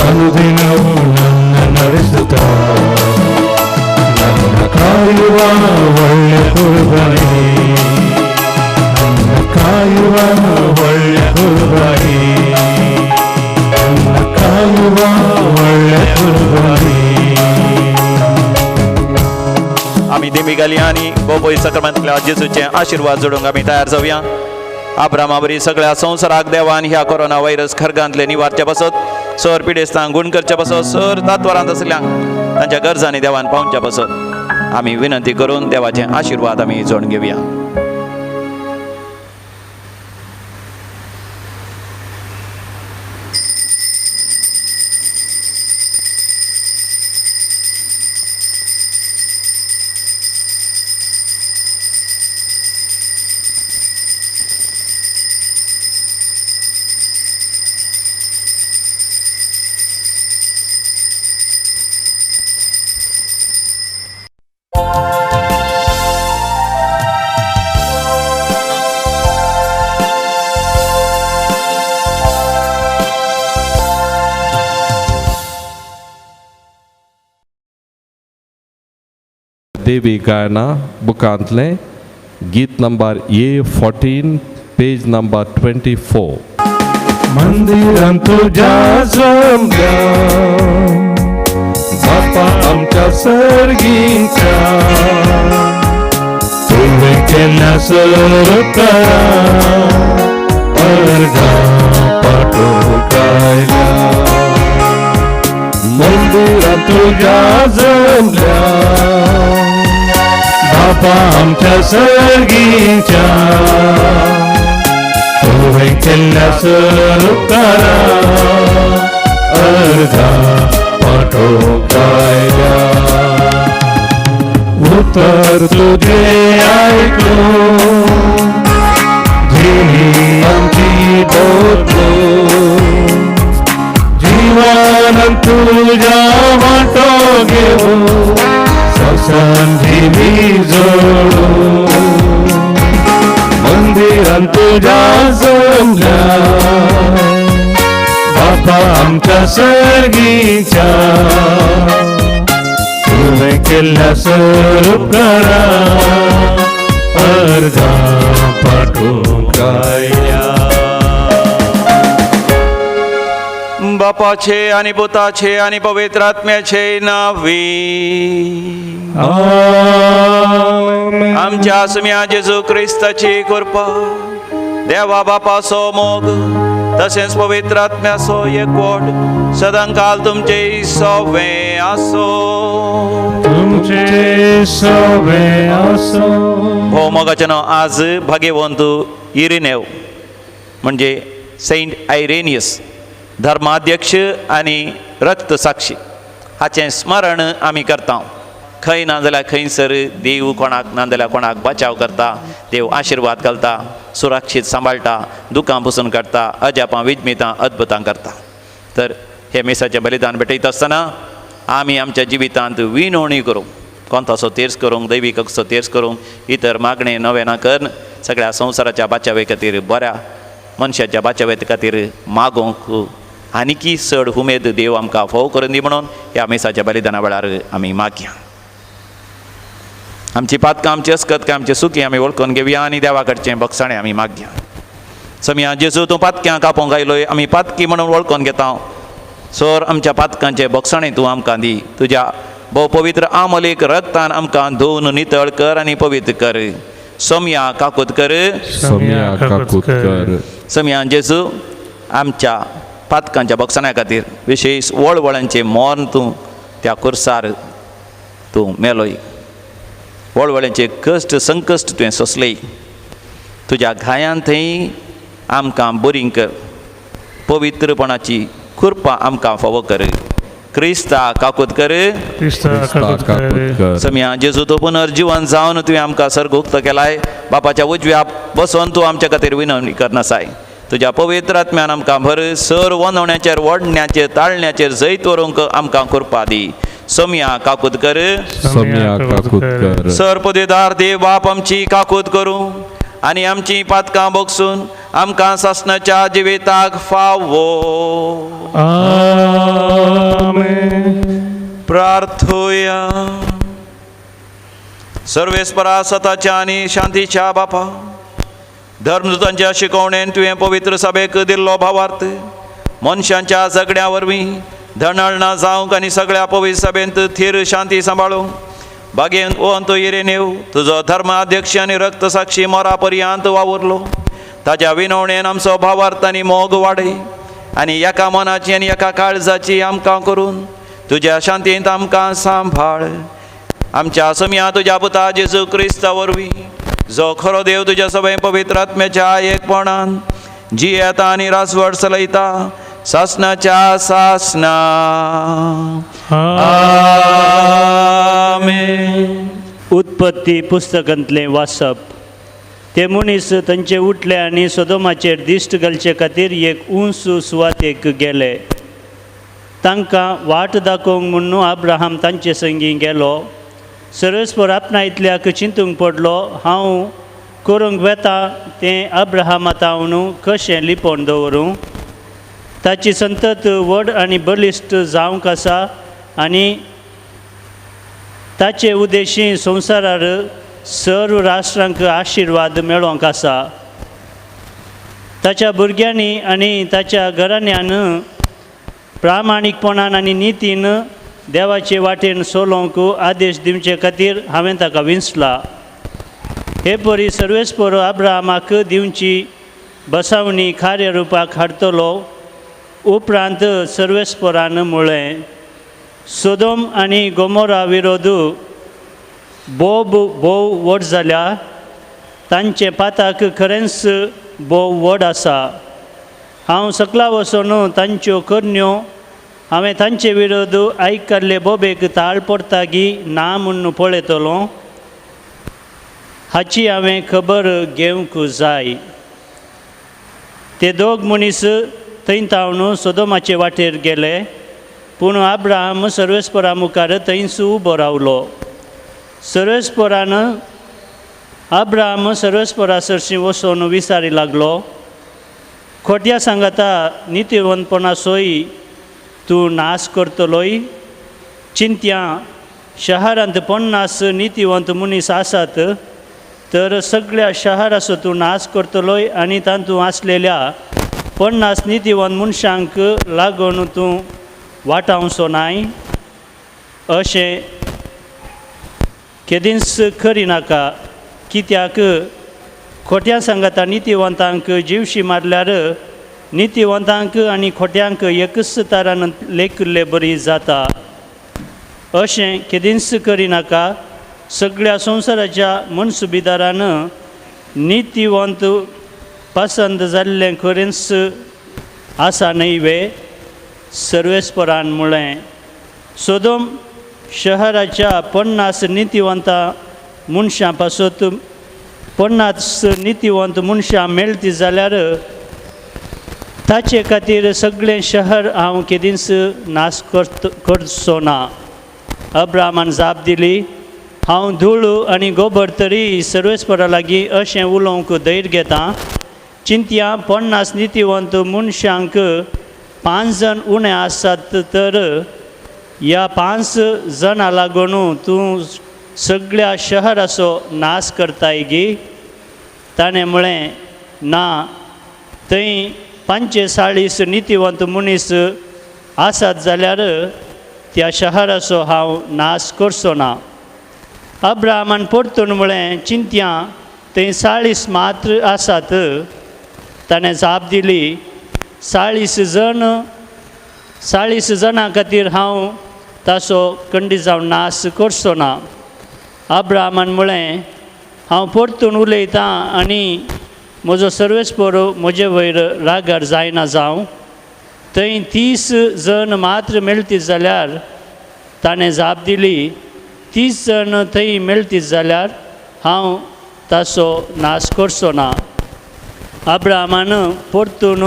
ಅನುದಿನವೂ ನನ್ನ ನಡೆಸುತ್ತ ನನ್ನ ಕಾಯುವ ಒಳ್ಳೆ ಕುರುಬನೇ. ನನ್ನ ಕಾಯುವ ಒಳ್ಳೆ ಕುರುಬನೇ, ನನ್ನ ಕಾಯುವ ಒಳ್ಳೆ कुर्बानी. आम्ही देमिगाली आणि बोपोई सक्रमांतल्या जेजूचे आशीर्वाद जोडूंक आम्ही तयार जावया. आब्रामावरी सगळ्या संवसाराक देवान ह्या कोरोना व्हायरस खरगांतले निवारचे पासत सर पिडेस्तांक गुण करचे पासत सर तात्वरांत आसल्यांक तांच्या गरजांनी देवान पावच्या पासत आम्ही विनंती करून देवाचे आशीर्वाद आम्ही जोडून घेवया. देवी गायना बुकांतलें गीत नंबर A14 पेज नंबर 24. मंदिरान तुझ्या जमल्या बापा आमच्या सर्गींच्या तुझे केल्या सरकारा अर्धा पाठो कायल्या मंदिरान तुझ्या जमल्या बापा आमच्या सर्गींच्या तुझे केल्या सरकारा अर्धा पाठो कायल्या उत्तर तुझे ऐकलो जिनी आमची बोललो जीवन तुझ्या वाटो घेऊ संधी मी जोडू मंदिरान तुझ्या जमल्या बापा आमच्या सर्गीच्या तुझे केल्या सरकारा अर्धा पाठो कायल्या बापाचे आणि पुताचे आणि पवित्र आत्म्याचे नावी आमेन. आमच्या सुम्या जेजू ख्रिस्ताची कृपा देवा बापासो मोग तसेच पवित्र आत्म्यासो एकवट सदांकाल तुमचे सवे आसो तुमचे सवे असो. हो मोगाचे नाव आज भाग्यवंत इरिनेव म्हणजे सेंट आयरेनियस धर्माध्यक्ष आणि रक्तसाक्षी हाचें स्मरण आमी करता. खंय ना जाल्यार खंयसर देव कोणाक ना जाल्यार कोणाक बचाव करता, देव आशिर्वाद घालता, सुरक्षीत सांबाळटा, दुखां पसून काडटा, अजापां विजमितां अद्भुतां करता. तर हे मेसाचें बलिदान भेटयता आसतना आमी आमच्या जिवितांत विनवणी करूंक, कोंताचो तेर्स करूंक, दैवीक हक्काचो तेर्स करूंक, इतर मागणे नवे ना करन सगळ्या संवसाराच्या बाचावे खातीर, बऱ्या मनशाच्या बाचावे खातीर मागोंक आनीकी चड उमेद देव आमकां फोव करून दी म्हणून ह्या मेसाच्या बलिदाना वेळार आमी मागया. आमची पातकां, आमची अस्कतकां, आमची सुखी आमी वळखून घेवया आनी देवा कडचें बक्षाणें आमी मागया. समया जेजू तूं पातक्यां कापोंक आयलोय, आमी पातकी म्हणून वळखून घेता. सोर आमच्या पातकांचें बक्षाणें तूं आमकां दी. तुज्या भोव पवित्र आमलेक रक्तान आमकां धुवन नितळ कर आनी पवित्र कर. सोम्या काकूत कर, सम्या काकूत कर. समया जेजू आमच्या पातकांच्या बक्षाण्या खातीर विशेष वळवळांचें मोन तूं त्या कुर्सार तूं मेलोय. वळवळ्यांचे कश्ट संकश्ट तुवें सोंसलें. तुज्या घायान थंय आमकां बरी कर. पवित्रपणाची कृपा आमकां फावो कर. क्रिस्ता काकूत कर. काकूत कर. समया जेजू तो पुनर्जीवन जावन तुवें आमकां सर्गुक्त केलाय. बापाच्या उजव्या बसोन तूं आमच्या खातीर विनवणी करनासाय. तुज्या पवित्र आत्म्यान आमकां भर. सर वंदवण्याचेर, वडण्याचेर, ताळण्याचेर जैत व्हरूंक आमकां कृपा दी. सोम्या काकूत कर. सम्या काकूत कर. सर पदवीदार देव बाप आमची काकूत करूं आनी आमची पातकां बगसून आमकां सासणाच्या जिविताक फावो. आमेन. प्रार्थुया. सर्वेस्परा सताच्या आनी शांतीच्या बापा, धर्मदूतांच्या शिकवणेन तुवें पवित्र सभेक दिल्लो भावार्थ मनशांच्या झगड्या वरवीं धनळ ना जावंक आनी सगळ्या पवित्र सभेंत थीर शांती सांबाळूंक बागेंत ओंत इरेनेव तुजो धर्माध्यक्ष आनी रक्तसाक्षी मोरा पर्यंत वावुरलो. ताच्या विनवणेन आमचो भावार्थ आनी मोग वाडय आनी एका मनाची आनी एका काळजाची आमकां करून तुज्या शांतींत आमकां सांबाळ. आमच्या समया तुज्या पुता जेजू क्रिस्ता वरवीं जो खरो देव तुज्या सभे पवित्र आत्म्याच्या एकपणान जी येता आनी रासवड चलयता सासणाच्या सासना. आमेन. उत्पत्ती पुस्तकांतलें वाचप. ते मनीस तांचे उठले आनी सोदोमाचेर दिश्ट घालचे खातीर एक उंच सुवातेक गेले. तांकां वाट दाखोवंक म्हणून अब्राहम तांचे संगी गेलो. सरस्पर आपणा इतल्याक चिंतूंक पडलो, हांव करूंक वेता तें अब्राहमातावणू कशें लिपोवन दवरूं. ताची संतत व्हड आनी बलिश्ट जावंक आसा आनी ताचे उद्देशी संवसारार सर्व राष्ट्रांक आशिर्वाद मेळोवंक आसा. ताच्या भुरग्यांनी आनी ताच्या घराण्यान प्रामाणीकपणान आनी नितीन देवाचे वाटेन चलोवंक आदेश दिवचे खातीर हांवें ताका विंचला. हे परी सर्वेस्पर अब्राहमाक दिवची बसावणी कार्य रुपाक हाडटलो. उपरांत सर्वेस्परान म्हळें, सोदोम आनी गोमोरा विरोध भोव व्हड जाल्या. तांचे पाताक खरेंच भोव व्हड आसा. हांव सकला वचून तांच्यो करण्यो हांवें तांचे विरोध आयकल्ले बोबेक ताळ पडटागी ना म्हूण पळयतलो. हाची हांवें खबर घेवंक जाय. ते दोग मनीस थंय तावन सोदोमाचे वाटेर गेले, पूण अब्राहम सर्वेस्परा मुखार थंयच उबो रावलो. सर्वेस्परान अब्राहम सर्वेस्परा सरशी वचून विचारी लागलो, खोट्या सांगाता नितीवंतपणाचोय तूं नाश करतलोय? चिंत्या शहरांत 50 नितीवंत मनीस आसात, तर सगळ्या शहराचो तूं नाश करतलोय आनी तातूंत आसलेल्या 50 नितीवंत मनशांक लागून तूं वाटावचो नाय? अशें केदींच करिनाका. कित्याक खोट्या सांगाता नितीवंतांक जीवशी मारल्यार नितीवंतांक आनी खोट्यांक एकच तरान लेखिल्ले बरी जाता. अशें केदींच करिनाका. सगळ्या संवसाराच्या मनसुबेदारान नितीवंत पसंद जाल्लें खरेंच आसा न्हय. सर्वेस्परान म्हळें, सोदोम शहराच्या 50 नितीवंतां मनशां पासत 50 नितीवंत मनशां मेळटी जाल्यार ताचे खातीर सगळें शहर हांव केदींच नाश करचो ना. अब्राहमान जाप दिली, हांव धूळ आनी गोबर तरी सर्वेस्परा लागीं अशें उलोवंक धैर्य घेतां. चिंत्या 50 नितीवंत मनशांक 5 जण उणे आसात, तर ह्या 5 जाणां लागून तूं सगळ्या शहराचो नाश करताय गी. ताणें म्हळें, ना, थंय 45 नितीवंत मनीस आसात जाल्यार त्या शहराचो हांव नाश करचो ना. अब्राहमान परतून म्हळें, चिंत्या थंय 40 मात्र आसात. ताणें जाप दिली, 40 जाणां खातीर हांव ताचो खंडीत जावन नाश करचो ना. अब्राहमान म्हळें, हांव परतून उलयतां आनी म्हजो सर्वेस्पर म्हजे वयर रागार जायना जावं. थंय 30 जण मात्र मेळटी जाल्यार ताणें जाप दिली, 30 जण थंय मेळटी जाल्यार हांव ताचो नाश करचो ना. अब्राहमान परतून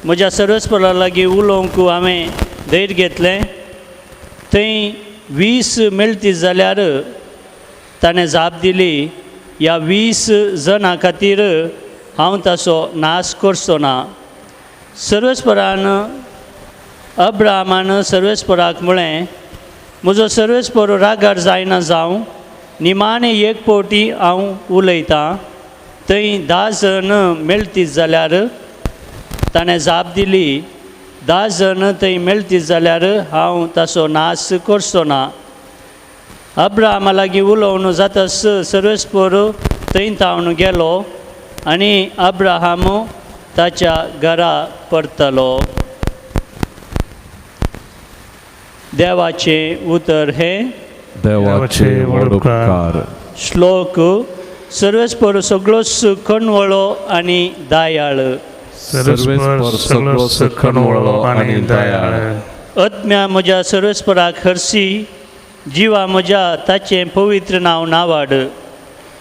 म्हज्या सर्वेस्परा लागीं उलोवंक हांवें धैर्य घेतलें. थंय 20 मेळटी जाल्यार ताणें जाप दिली, ह्या 20 जणां खातीर हांव ताचो नाश करचो ना. अब्राहमान सर्वेस्पराक म्हळें, म्हजो सर्वेस्पर रागार जायना जावं. निमाणें एक फावटी हांव उलयतां. थंय 10 जण मेळटी जाल्यार ताणें जाप दिली, 10 जण थंय मेळटी जाल्यार हांव ताचो नाश करचो ना. अब्राहमा लागीं उलोवन जाताच सर्वेस्पर थंय तावन गेलो आनी अब्राहम ताच्या घरा परतलो. देवाचें उतर हे देवाचे व्हड उपकार. श्लोक. सर्वेस्पर सगळोच कणवळो आनी दयाळ. सर्वेस्पर सगळो कणवळो आनी दयाळ. आत्म्या म्हज्या सर्वेस्पराक हरसी, जिवा म्हज्या ताचें पवित्र नांव नावाड.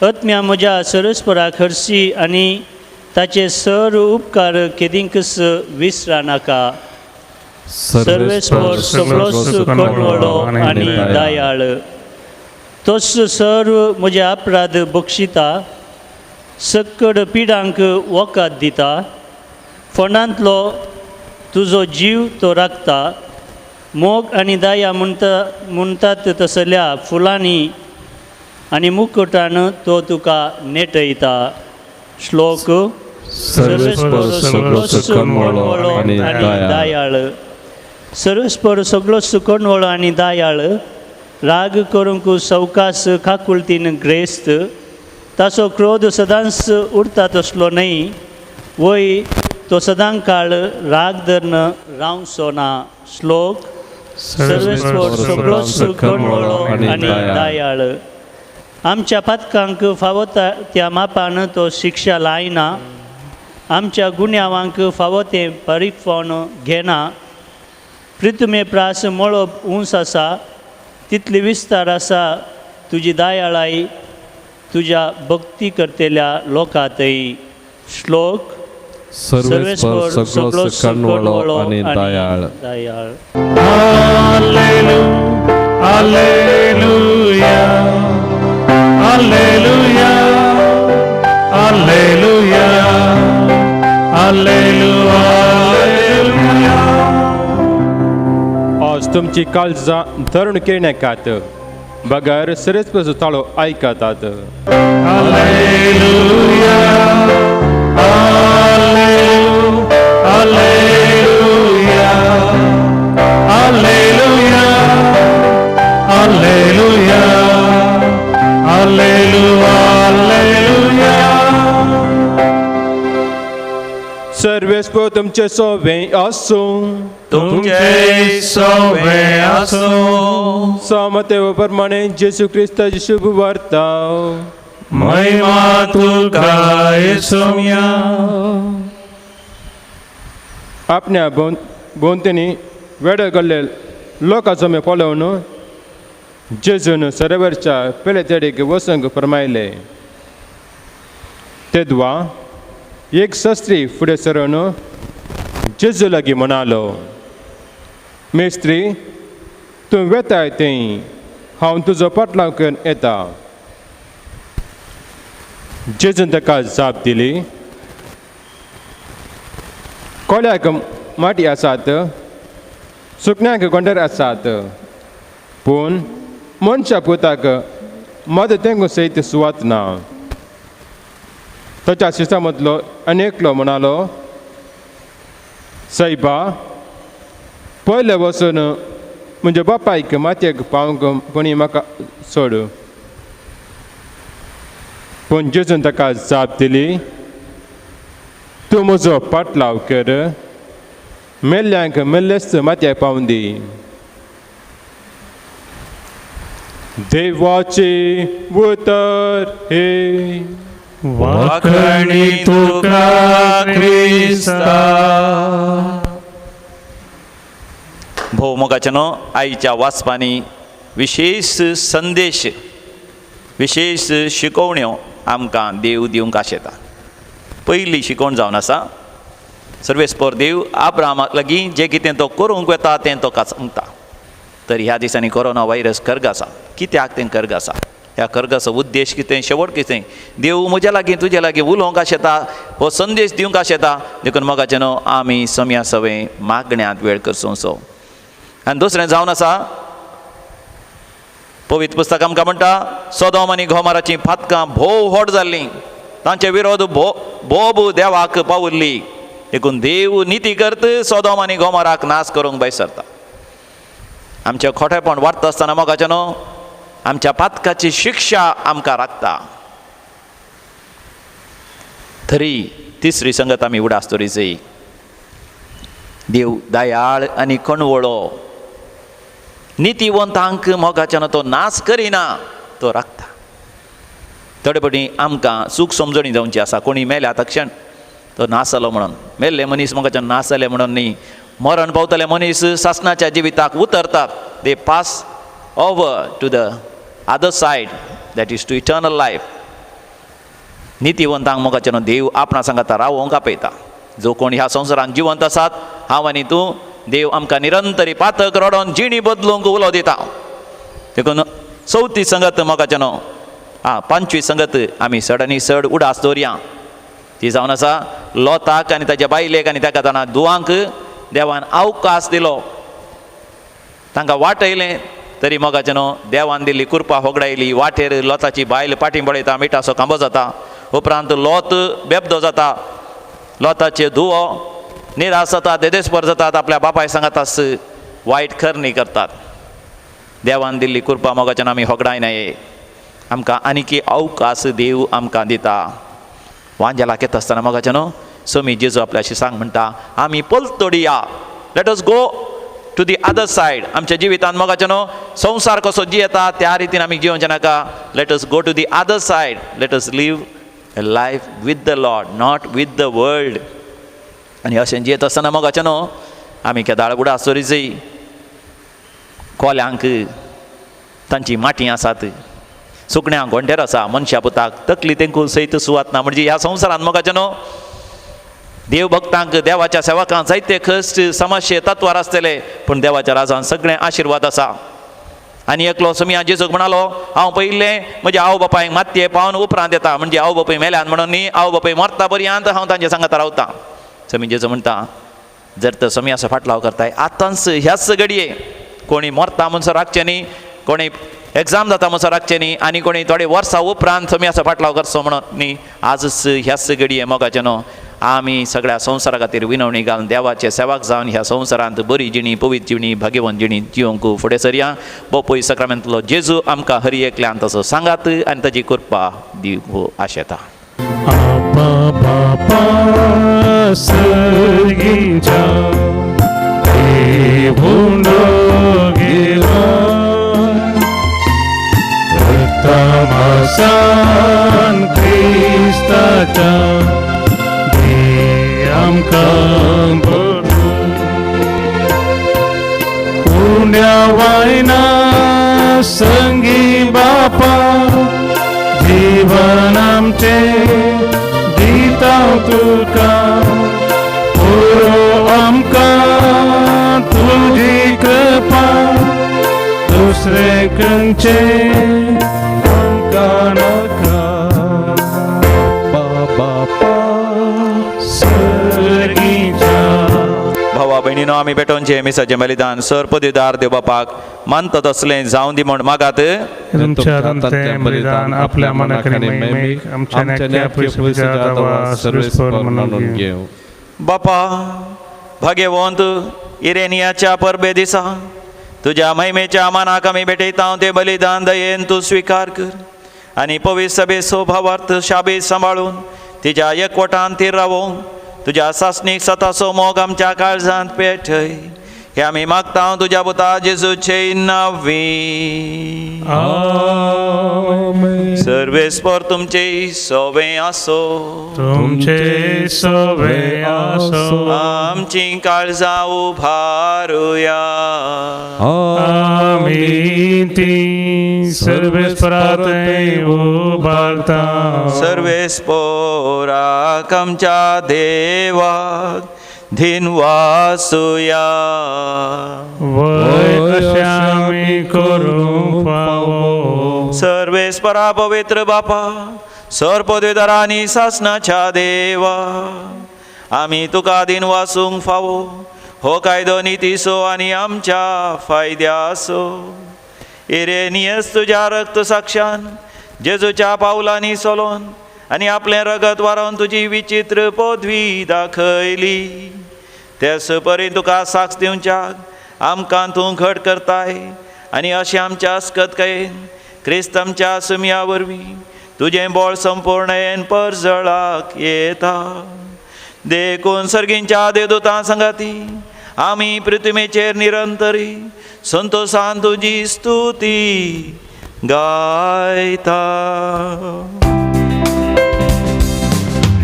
आत्म्या म्हज्या सर्वेस्पराक हरसी आनी ताचे सर्व उपकार केदींकच विसरा नाका. सर्वेस्पर सगळोच कणवळो आनी दयाळ. तोच सर्व म्हजे अपराध बक्षिता, सक्कड पिडांक वखद दिता. फोंडांतलो तुजो जीव तो राखता. मोग आनी दया म्हणटात तसल्या फुलांनी आनी मुकुटान तो तुका नेटयता. श्लोक. सर्वेस्पर सगळो सुखणवळो आनी दयाळ. सर्वेस्पर सगळो सुखणवळो आनी दयाळ. राग करूंक सवकास काकुळतीन ग्रेस्त. ताचो क्रोध सदांच उरता तसलो न्हय. वय तो सदां काळ राग धरन रावचो ना. श्लोक. सर्वेस्पर सगळो सुखणवळो आनी दयाळ. आमच्या पातकांक फावो त्या मापान तो शिक्षा लायना. आमच्या गुन्यांवांक फावो तें परीक्षण घेना. प्रितुमे प्रास मळप उंच आसा तितली विस्तार आसा तुजी दयाळाई तुज्या भक्ती करतेल्या लोकांतय. श्लोक. सर्वेस्पर सगळो सुखणवळो आनी Dayal. Dayal. Alleluia, Alleluia, Alleluia, Alleluia, Alleluia. आज तुमची काळजां धरून केण्याकात बगर सर्वेस्पर ताळो आयकतात. Alleluia, Alleluia, Alleluia, Alleluia, Alleluia, Alleluia. सर्वेस्पर तुमचे सोवें आसूं. तुमचे सोवे आसूं. समतेव प्रमाणे जेसू क्रिस्ताची शुभ वार्ता. महिमा तुका येसुया. आपल्या भोंवतणी वेडे गेल्ले लोकांचो मे पळोवन जेजून सरोवरच्या पेले तेडीक वचूंक फरमायले. तेदवा एक शास्त्री फुडें सरून जेजू लागीं म्हणालो, मेस्त्री तूं वेताय थंय हांव तुजो पाटलाव करून येता. जेजून ताका जाप दिली, कोल्याक माटी आसात, सुकण्यांक गोंडर आसात, पूण मनशा पुताक मद तेंगू सयत सुवात ना. ताच्या शिशा मदलो अनेकलो म्हणालो, सायबा पयले वचून म्हणजे बापायक मातयेक पावूंक कोणी म्हाका सोड. पूण जेजून ताका जाप दिली, तूं म्हजो पाटलाव कर, मेल्ल्यांक मेल्लेस्त मातयेक पावून दी. देवाचे उतर हे वाखणी तुका क्रिस्ता. भोवमुगाच्यानो आईच्या वाचपांनी विशेष संदेश विशेष शिकवण्यो आमकां देव दिवंक आशेता. पयली शिकवण जावन आसा, सर्वेस्पर देव आब्रामाक लागीं जें कितें तो करूंक येता तें तो सांगता. तर ह्या दिसांनी कोरोना व्हायरस कर्ग आसा. कित्याक तें कर्ग आसा? ह्या कर्गाचो उद्देश कितें, शेवट कितें? देव म्हज्या लागीं तुज्या लागीं उलोवंक आशेता, हो संदेश दिवंक आशेता. देखून मोगाचें न्हू आमी सम्या सवें मागण्यांत वेळ करचो. आनी दुसरें जावन आसा, पवित्र पुस्तक आमकां म्हणटा, सोदोम आनी गोमोराचीं फातकां भोव व्हड जाल्लीं, तांचे विरोध भोव देवाक पावुरली. देखून देव निती करत सोदोम आनी गोमोराक नाश करूंक भायर सरता. आमचें खोटेपण वाडटा आसतना मोगाचें न्हू आमच्या पातकाची शिक्षा आमकां राखता. तरी तिसरी संगत आमी उडास दवरी जाय. देव दयाळ आनी कणवळो, नितीवंतांक मोगाच्यान तो नाश करिना, तो राखता. थोडे फावटी आमकां चूक समजणी जावची आसा. कोणी मेल्या तक्षण तो नाश जालो म्हणून, मेल्ले मनीस मोगाच्यान नाश जाले म्हणून न्ही. मरण पावतले मनीस सासणाच्या जिविताक उतरतात. They pass over to the other side, that is to eternal life. नितीवंतांक मोगाच्यान देव आपणा सांगाता रावोंक आपयता. जो कोण ह्या संवसारांत जिवंत आसात, हांव आनी तूं, देव आमकां निरंतरी पातक रडोन जिणी बदलूंक उलो दिता. देखून चवथी संगत मोगाच्यान पंचवी संगत आमी चड चड उडास दवरया. ती जावन आसा, लोताक आनी ताच्या बायलेक आनी ताका जाणा दुवांक देवान अवकाश दिलो. तांकां वाटयलें तरी मोगाचें न्हू देवान दिल्ली कृपा होगडायली वाटेर लोताची बायल पाटीं पळयता मिठाचो कांबो जाता उपरांत लोत बेबदो जाता लोताचे धुवो निराश जातात देदेस्पर जातात आपल्या बापाय सांगातास वायट करणी करतात देवान दिल्ली कृपा मोगाच्यान आमी होगडायनाये आमकां आनीक अवकाश देव आमकां दिता वांजेलाक येता आसतना मोगाचें न्हू समी जेजू आपल्याशी सांग म्हणटा आमी पलतोडी या let us go to the other side आमच्या जिवितांत मोगाचें न्हू संवसार कसो जियेता त्या रितीन आमी जिवोवचें नाका let us go to the other side let us live a life with the Lord not with the world आनी अशें जियेत आसतना मोगाचें न्हू आमी केदाळ बुडा सोरीजय कोल्यांक तांची माटी आसात सुकण्यांक गोंडेर आसा मनशा पुताक तकली तेंकून सयत सुवात ना म्हणजे ह्या संवसारांत मोगाचें न्हू देव भक्तांक देवाच्या सेवकांक जायते कश्ट समस्ये तत्वार आसतले पूण देवाच्या राजांत सगळें आशिर्वाद आसा आनी एकलो समिया जेजूक म्हणालो हांव पयलें म्हज्या आवय बापायक मातये पावन उपरांत येता म्हणजे आवय बापूय मेल्यान म्हणून न्ही आवय बापूय मरता पर्यंत हांव तांचे सांगात रावतां समी जेजू म्हणटा जर तर समियाचो फाटलाव करताय आतांच ह्याच घडये कोणी मरता म्हणसर राखचें न्ही कोणी एग्जाम जाता म्हणसर राखचें न्ही आनी कोणी थोडे वर्सां उपरांत समियाचो फाटलाव करचो म्हणून न्ही आजच ह्याच घडये मोगाचें न्हू आमी सगळ्या संवसारा खातीर विनवणी घालून देवाचे सेवाक जावन ह्या संवसारांत बरी जिणी पवित्र जिणी भाग्यवन जिणी जिवंक फुडें सरया बोपोय सक्रमेंतलो जेजू आमकां हरी एकल्यान तसो सांगात आनी ताची कृपा दिवं आशेता आमकां पुण्या वायना संगी बापा जीवन आमचे दिता तुका पुरो आमकां तुजी कृपा दुसरे खंयचे आमकां नाका भावा भयणीनो आमी भेटोवचे मिसाचें बलिदान सर पदवीदार देव बापाक मानता तसलें जावं दी म्हण मागात तुमच्या अंतर्गत बलिदान आपल्या मनाकडे मैमेक आमच्या नेक्या पयशे सर्वेस्पर म्हणून घेऊ बापा भाग्यवंत इरेनियाच्या परबे दिसा तुज्या महिमेच्या मानाक आमी भेटयता ते बलिदान दयेन तूं स्विकार कर आनी पवित्र सभे स्वभावार्थ शाबे सांबाळून तिच्या एकवटान ती रावोवंक तुज्या सासणीक सताचो मोग आमच्या काळजांत पेठय हे आमी मागता तुज्या पुता जेजूचे नांवी सर्वेस्पर तुमचे सवे आसो तुमचे सवे आसो आमची काळजां उभारुया आमी ती सर्वेस्परात उबारता सर्वेस्पराक आमच्या देवाक धिनवासुया वय अशें आमी करूंक फावो सर्वेस्परा पवित्र बापा सर पदवीदारांनी सासणाच्या देवा आमी तुका दिनवासूंक फावो हो कायदो नितीसो आनी आमच्या फायद्यासो इरेनियस तुज्या रक्त साक्षान जेजूच्या पावलांनी चलोन आनी आपलें रगत वारोवन तुजी विचित्र पदवी दाखयली तेच परी तुका साक्ष दिवच्याक आमकां तूं घट करताय आनी अशें आमच्या अस्कतकायेन क्रिस्त आमच्या सुमया वरवीं तुजें बळ संपूर्णयेन परजळाक येता देखून सर्गींच्या देवदूतां संगाती आमी पृथ्वीचेर निरंतरी संतोषान तुजी स्तुती गायता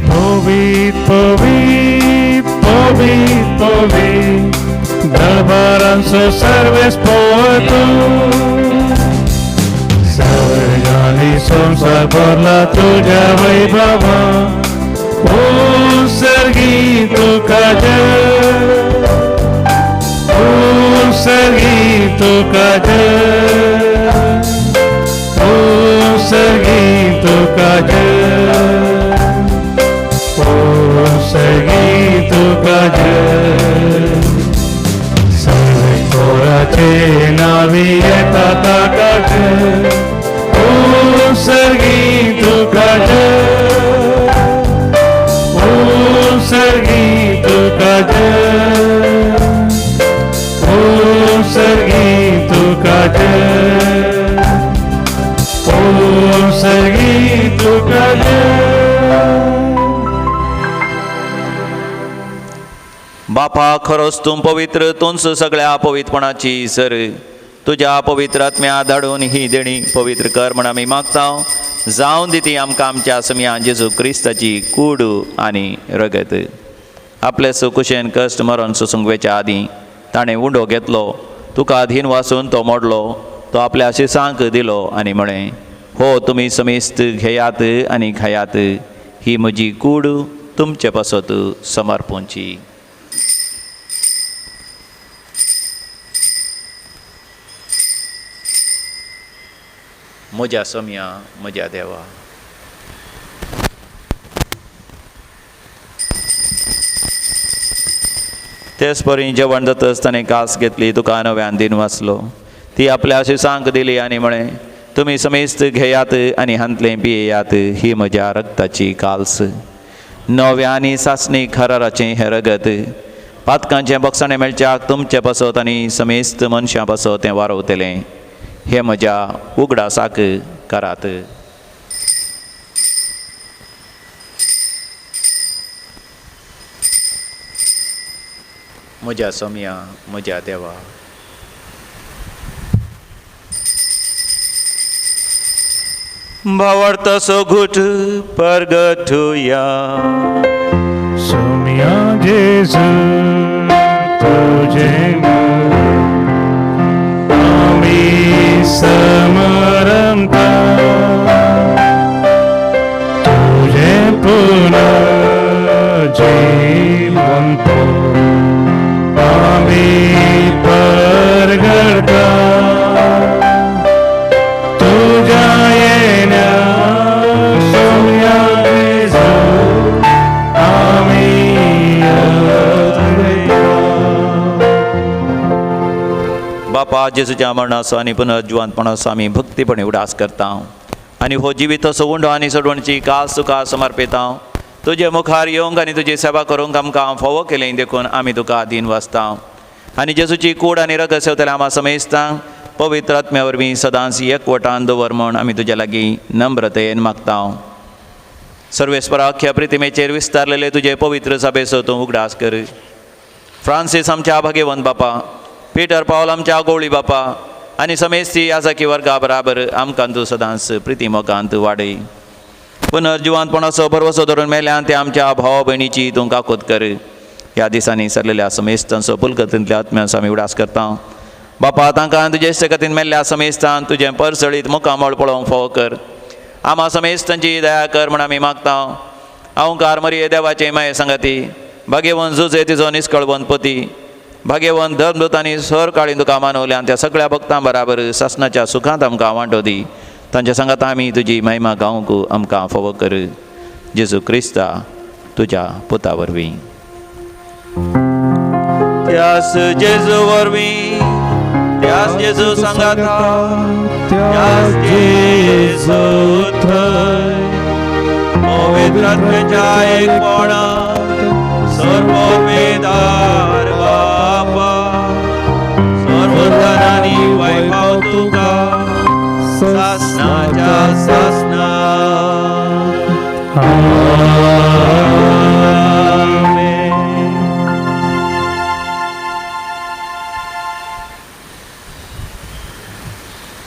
पवित पवित पवित पवित दरबारांचो सर्वेस्पर तूं सर्गांनी संसार भरला तुज्या वैभवान ओ सर्गी तुका जय ओ सर्गी तुका जय ओ सर्गी तुका जय ओ सर्गी तुका जय सर्वेस्पराचे नावी येता ताकाच उत्सर्गी तुकाच उत्सर्गी तुकाच उत्सर्गी तुकाच उत्सर्गी तुकाच. बापा खरोच तूं पवित्र, तूंच सगळ्या पवित्रपणाची सर. तुज्या पवित्र आत्म्या धाडून ही देणी पवित्र कर म्हण आमी मागता. जावं दिती आमकां आमच्या समिया जेजू क्रिस्ताची कूड आनी रगत. आपले सुकुशेन कश्ट मरण सुसंगवेच्या आदीं ताणें उंडो घेतलो, तुका अधीन वाचून तो मोडलो, तो आपल्या शिसांक दिलो आनी म्हळें, हो तुमी समेस्त घेयात आनी खायात, ही म्हजी कूड तुमचे पासत समर्पूंची. म्हज्या समिया म्हज्या देवा. तेच परी जेवण जातच ताणें कास घेतली, तुका नव्यान दिन वाचलो, ती आपल्या शिसांक दिली आनी म्हळें, तुमी समेस्त घेयात आनी हांतले पियेयात, ही म्हज्या रक्ताची काल्स. नव्या आनी सासणी खराराचें हें रगत पातकांचें बक्षणें मेळच्याक तुमचे पासत आनी समेस्त मनशां पासत तें वारवतलें, हे म्हज्या उगडासाक करात. म्हज्या समिया म्हज्या देवा. भावार्थाचो घुट परगटुया. सोमिया जेजू तुझे आम्ही समरमता, तुझे पुनर्जीवंत आम्ही परगटता. तुझ्या येण्या सोमिया जेजू आम्ही बापा जेजूच्या मरणाचो आनी पुनर्जीवंतपणाचो आमी भक्तीपणे उडास करता आनी हो जिविताचो उंडो आनी सोडवणची कास तुका समर्पिता. तुजे मुखार येवंक आनी तुजी सेवा करूंक आमकां फोव केलें देखून आमी तुका अधीन वाचता आनी जेजूची कूड आनी रगत सेवतले आम्हा समेस्ता पवित्र आत्म्या वरवीं सदांच एकवटान दवर म्हूण आमी तुज्या लागीं नम्रतेन मागता. सर्वेस्परा अख्ख्या प्रितिमेचेर विस्तारलेले तुजे पवित्र सभेचो तूं उगडास कर. फ्रांसीस आमच्या भाग्यवंत बापा, पीटर पावल आमच्या गवळी बापा आनी समेस्ती याजकी वर्गा बराबर आमकां तूं सदांच प्रितिमोगांत वाडय. पुनर्जीवंतपणाचो भरवसो धरून मेल्यान ते आमच्या भाव भयणीची तूं काकोत कर. ह्या दिसांनी सरलेल्या समेस्तांचो पुलकतींतल्या आत्म्याचो आमी उडास करता. बापा तांकां तुजे इश्टगतीन मेल्ल्या समेस्तान तुजें परसळीत मुखामळ पळोवंक फोव कर. आम्हा समेस्तांची दया कर म्हण आमी मागता. अवंकार मरिये देवाचे माये संगती, भाग्यवंत जुजे तिजो निश्कळवंत पती, भाग्यवंत धर्मदूतांनी सर काळी तुका मानवल्यान त्या सगळ्या भक्तां बराबर सासणाच्या सुखांत आमकां वांटो दी. तांच्या सांगात आमी तुजी महिमा गावंक आमकां फोव कर. जेजू क्रिस्ता तुज्या पुता वरवीं. त्यास जेजू वरवीं, त्यास जेजू सांगाता, त्यास जेजू थंय पवित्र आत्म्याच्या एकपणांत सर्व वेदार बापा, सर्व धनांनी वैभव तुका सासणाच्या सासणा.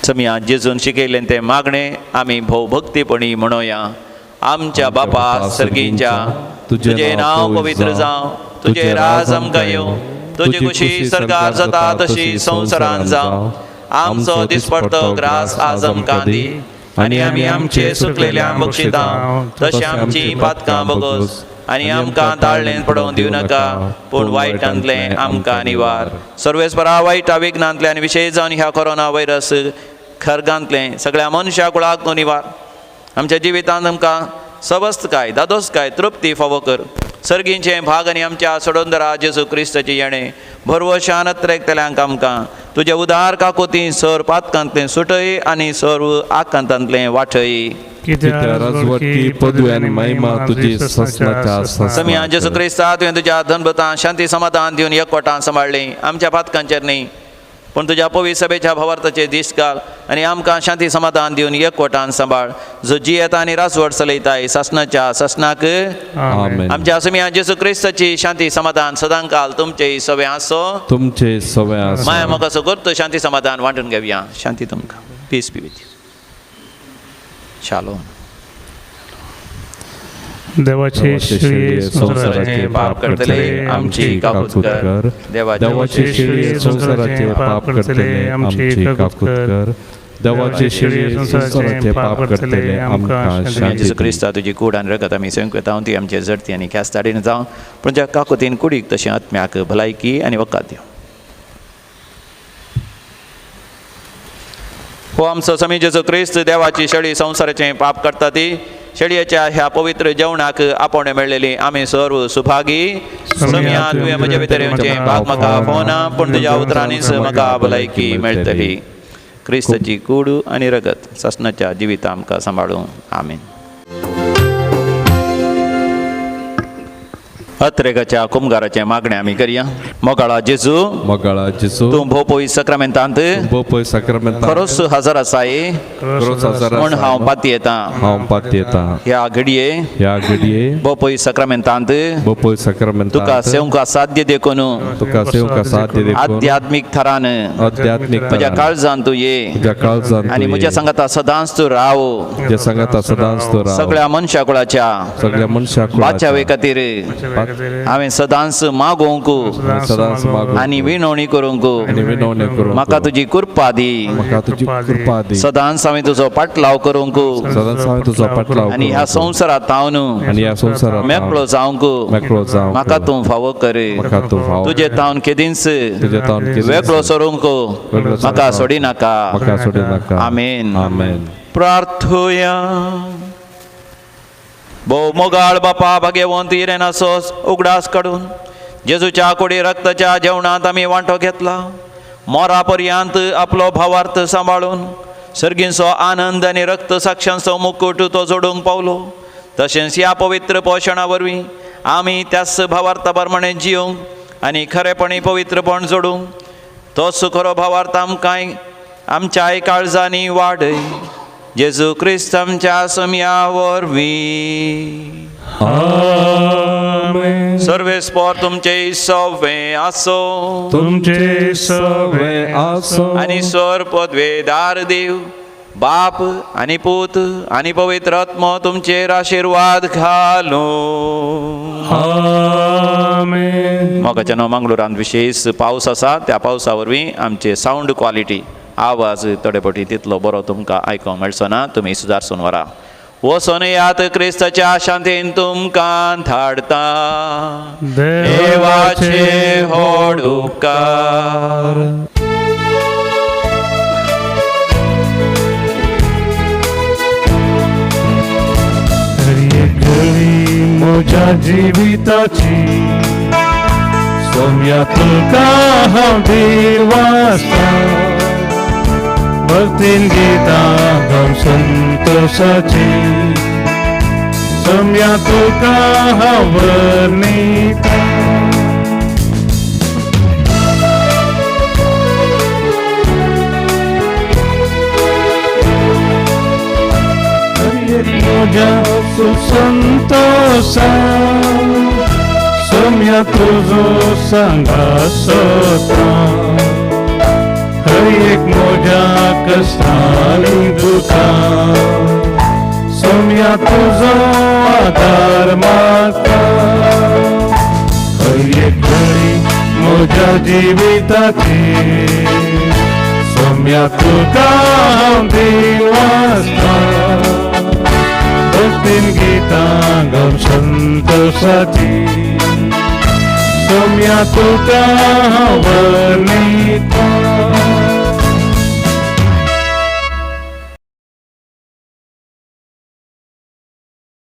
समिया जेजून शिकयलें तें मागणें आमी भोवभक्तीपणी म्हणोया. आमच्या बापा सर्गीच्या, तुजें नांव पवित्र जावं, तुजें राज आमकां येवं, तुजी खुशी सरकार जाता तशी संवसारांत जावं. आमचो दिसपडटो ग्रास आज आमकां दी आनी आमी आमचे सुटलेल्या बक्षिता तशी आमची पातकां बोगोस आनी आमकां ताळणेंत पडोवंक दिवं नाका, पूण वायटांतलें आमकां निवार. सर्वेस्परा वायटा विघ्नांतल्यान विशेश जावन ह्या कोरोना व्हायरस खरगांतलें सगळ्या मनशा कुळाक न्हू निवार. आमच्या जिवितांत आमकां सबस्तकाय दादोसकाय तृप्ती फावो कर. सर्गींचे भाग आनी आमच्या सोडोंदरा जेजू क्रिस्ताची येणें भरवशान त्रेकतल्यांक आमकां तुझे उदार काकोती सर पातकांतले सुटय आनी सर्व आकांतांतले वाटय कित्या राजवटी पदवी आणि महिमा तुझी ससनाच्या समिया जेसू क्रिस्ता तुवें तुज्या धनभतां शांती समाधान दिवन एकवटान सांबाळले आमच्या पातकांचेर न्ही पण तुझ्या पवित्र सभेच्या भावार्थाचे दिश्ट घाल आनी आमकां शांती समाधान दिवन एकवटान सांबाळ जो जियेता आनी रासवड चलयताय ससनाच्या ससनाक आमेन. आमच्या समिया जेसू क्रिस्ताची शांती समाधान सदांकाल तुमचे सवे आसो तुमचे सवय आसो. माया म्हाका असो करतो शांती समाधान वांटून घेवया शांती तुमकां पीस बी विथ शालोम देवाचे श्री संसाराचे पाप करतले आमची कापूत कर देवाचे श्री संसाराचे पाप करतले आमची कापूत कर देवाचे श्री संसाराचे पाप करतले आमकां शांती जेसू दी. क्रिस्ता तुजी कूड आनी रगत आमी संकता ती आमचे जडती आनी ख्यास्ताडीन जावं पण ज्या काकुतीन कुडीक तशें आत्म्याक भलायकी आनी वकात दिवं हो आमचो समी जेजू क्रिस्त देवाची शेळी संसाराचें पाप करता ती शेळयेच्या ह्या पवित्र जेवणाक आपोवण मेळलेली आमी सर्व सुभागी समिया तुवें म्हजे भितर येवचें भाग म्हाका फोना पूण तुज्या उतरांनीच म्हाका भलायकी मेळटली क्रिस्ताची कूड आनी रगत ससनाच्या जिविता आमकां सांबाळूं आमीन अत्रेगाच्या कुमगाराचे मागणे आमी करया मोगाळा जेजू मोगाळा जेजू तूं भोव पयस सक्रामेंतांत बोपय साक्रामेंत खरोच हजर आसाय क्रोस हजार म्हूण हांव पाती येतां हांव पात येता ह्या घडये ह्या घडये भोव पयस सक्रामेंतांत बोपय साक्रामेंत तुका सेवंका साध्य देखून तुका सेवका साध्य देखून आध्यात्मिक थरान आध्यात्मिक म्हज्या काळजांत तूं ये तुझ्या काळजांत आनी म्हज्या सांगाता सदांच तूं राव तुझ्या सांगाता सदांच तो राव सगळ्या मनशा सगळ्या मनशाक बाच्यावे खातीर हांवें सदांच मागोवंक सदांच मागू आनी विनवणी करूंक आनी विनवणी करूंक म्हाका तुजी कृपा दी म्हाका तुजी कृपा दी सदांच हांवें तुजो पाटलाव करूंक सदांच हांवें तुजो पाटलाव आनी ह्या संवसारांत हांव आनी ह्या संवसारांत मेकळो जावंक मेकळो जावंक म्हाका तूं फावो कर म्हाका तूं फावो तुजे तावन केदींच तुजे तावन केदींच वेगळो सरूंक म्हाका सोडिनाका म्हाका सोडिनाका आमेन आमेन प्रार्थुया भोव मोगाळ बापा भाग्यवंत इरेनासोस उगडास काडून जेजूच्या कुडी रक्ताच्या जेवणांत आमी वांटो घेतला मोरा पर्यंत आपलो भावार्थ सांबाळून सर्गींचो आनंद आनी रक्त साक्षांचो मुकुट तो जोडूंक पावलो तशेंच ह्या पवित्र पोशणा वरवीं आमी त्याच भावार्था प्रमाणे जियोंक आनी खरेपणी पवित्रपण जोडूंक तोच खरो भावार्थ आमकां आमच्याय काळजांनी वाडय जेजू क्रिस्त आमच्या समिया वरवीं आमेन. सर्वेस्पोर तुमचे सवे आसो तुमचे सवे आसो आनी स्वर पदवेदार देव बाप आनी पूत आनी पवित्र आत्मो तुमचेर आशिर्वाद घालो आमेन. मोगाच्या न्हू मंगळुरांत विशेष पावस आसा त्या पावसा वरवीं आमचे सावंड क्वॉलिटी आवाज थोडे पटी तितलो बरो तुमकां आयकोंक मेळचो ना तुमी सुदारसून व्हरा वचून यात क्रिस्ताच्या शांतीन तुमकां धाडता देवाचे व्हड उपकार घडी म्हज्या जिविताची सोम्या तुका हांव देवास्ता भक्तीन गीतां गावन संतोशाची सोम्या तुका हांव वर्णिता म्हज्या सुसंतोषा सोम्या तुजो सांगा सोता हर एक म्हज्या कश्टांनी दुखा सोम्या तुजो आदार मागता हर एक घडी म्हज्या जिविताची सोम्या तुका हांव देवास्ता भक्तीन गीतां गावन संतोशाची सोम्या तुका हांव वर्णिता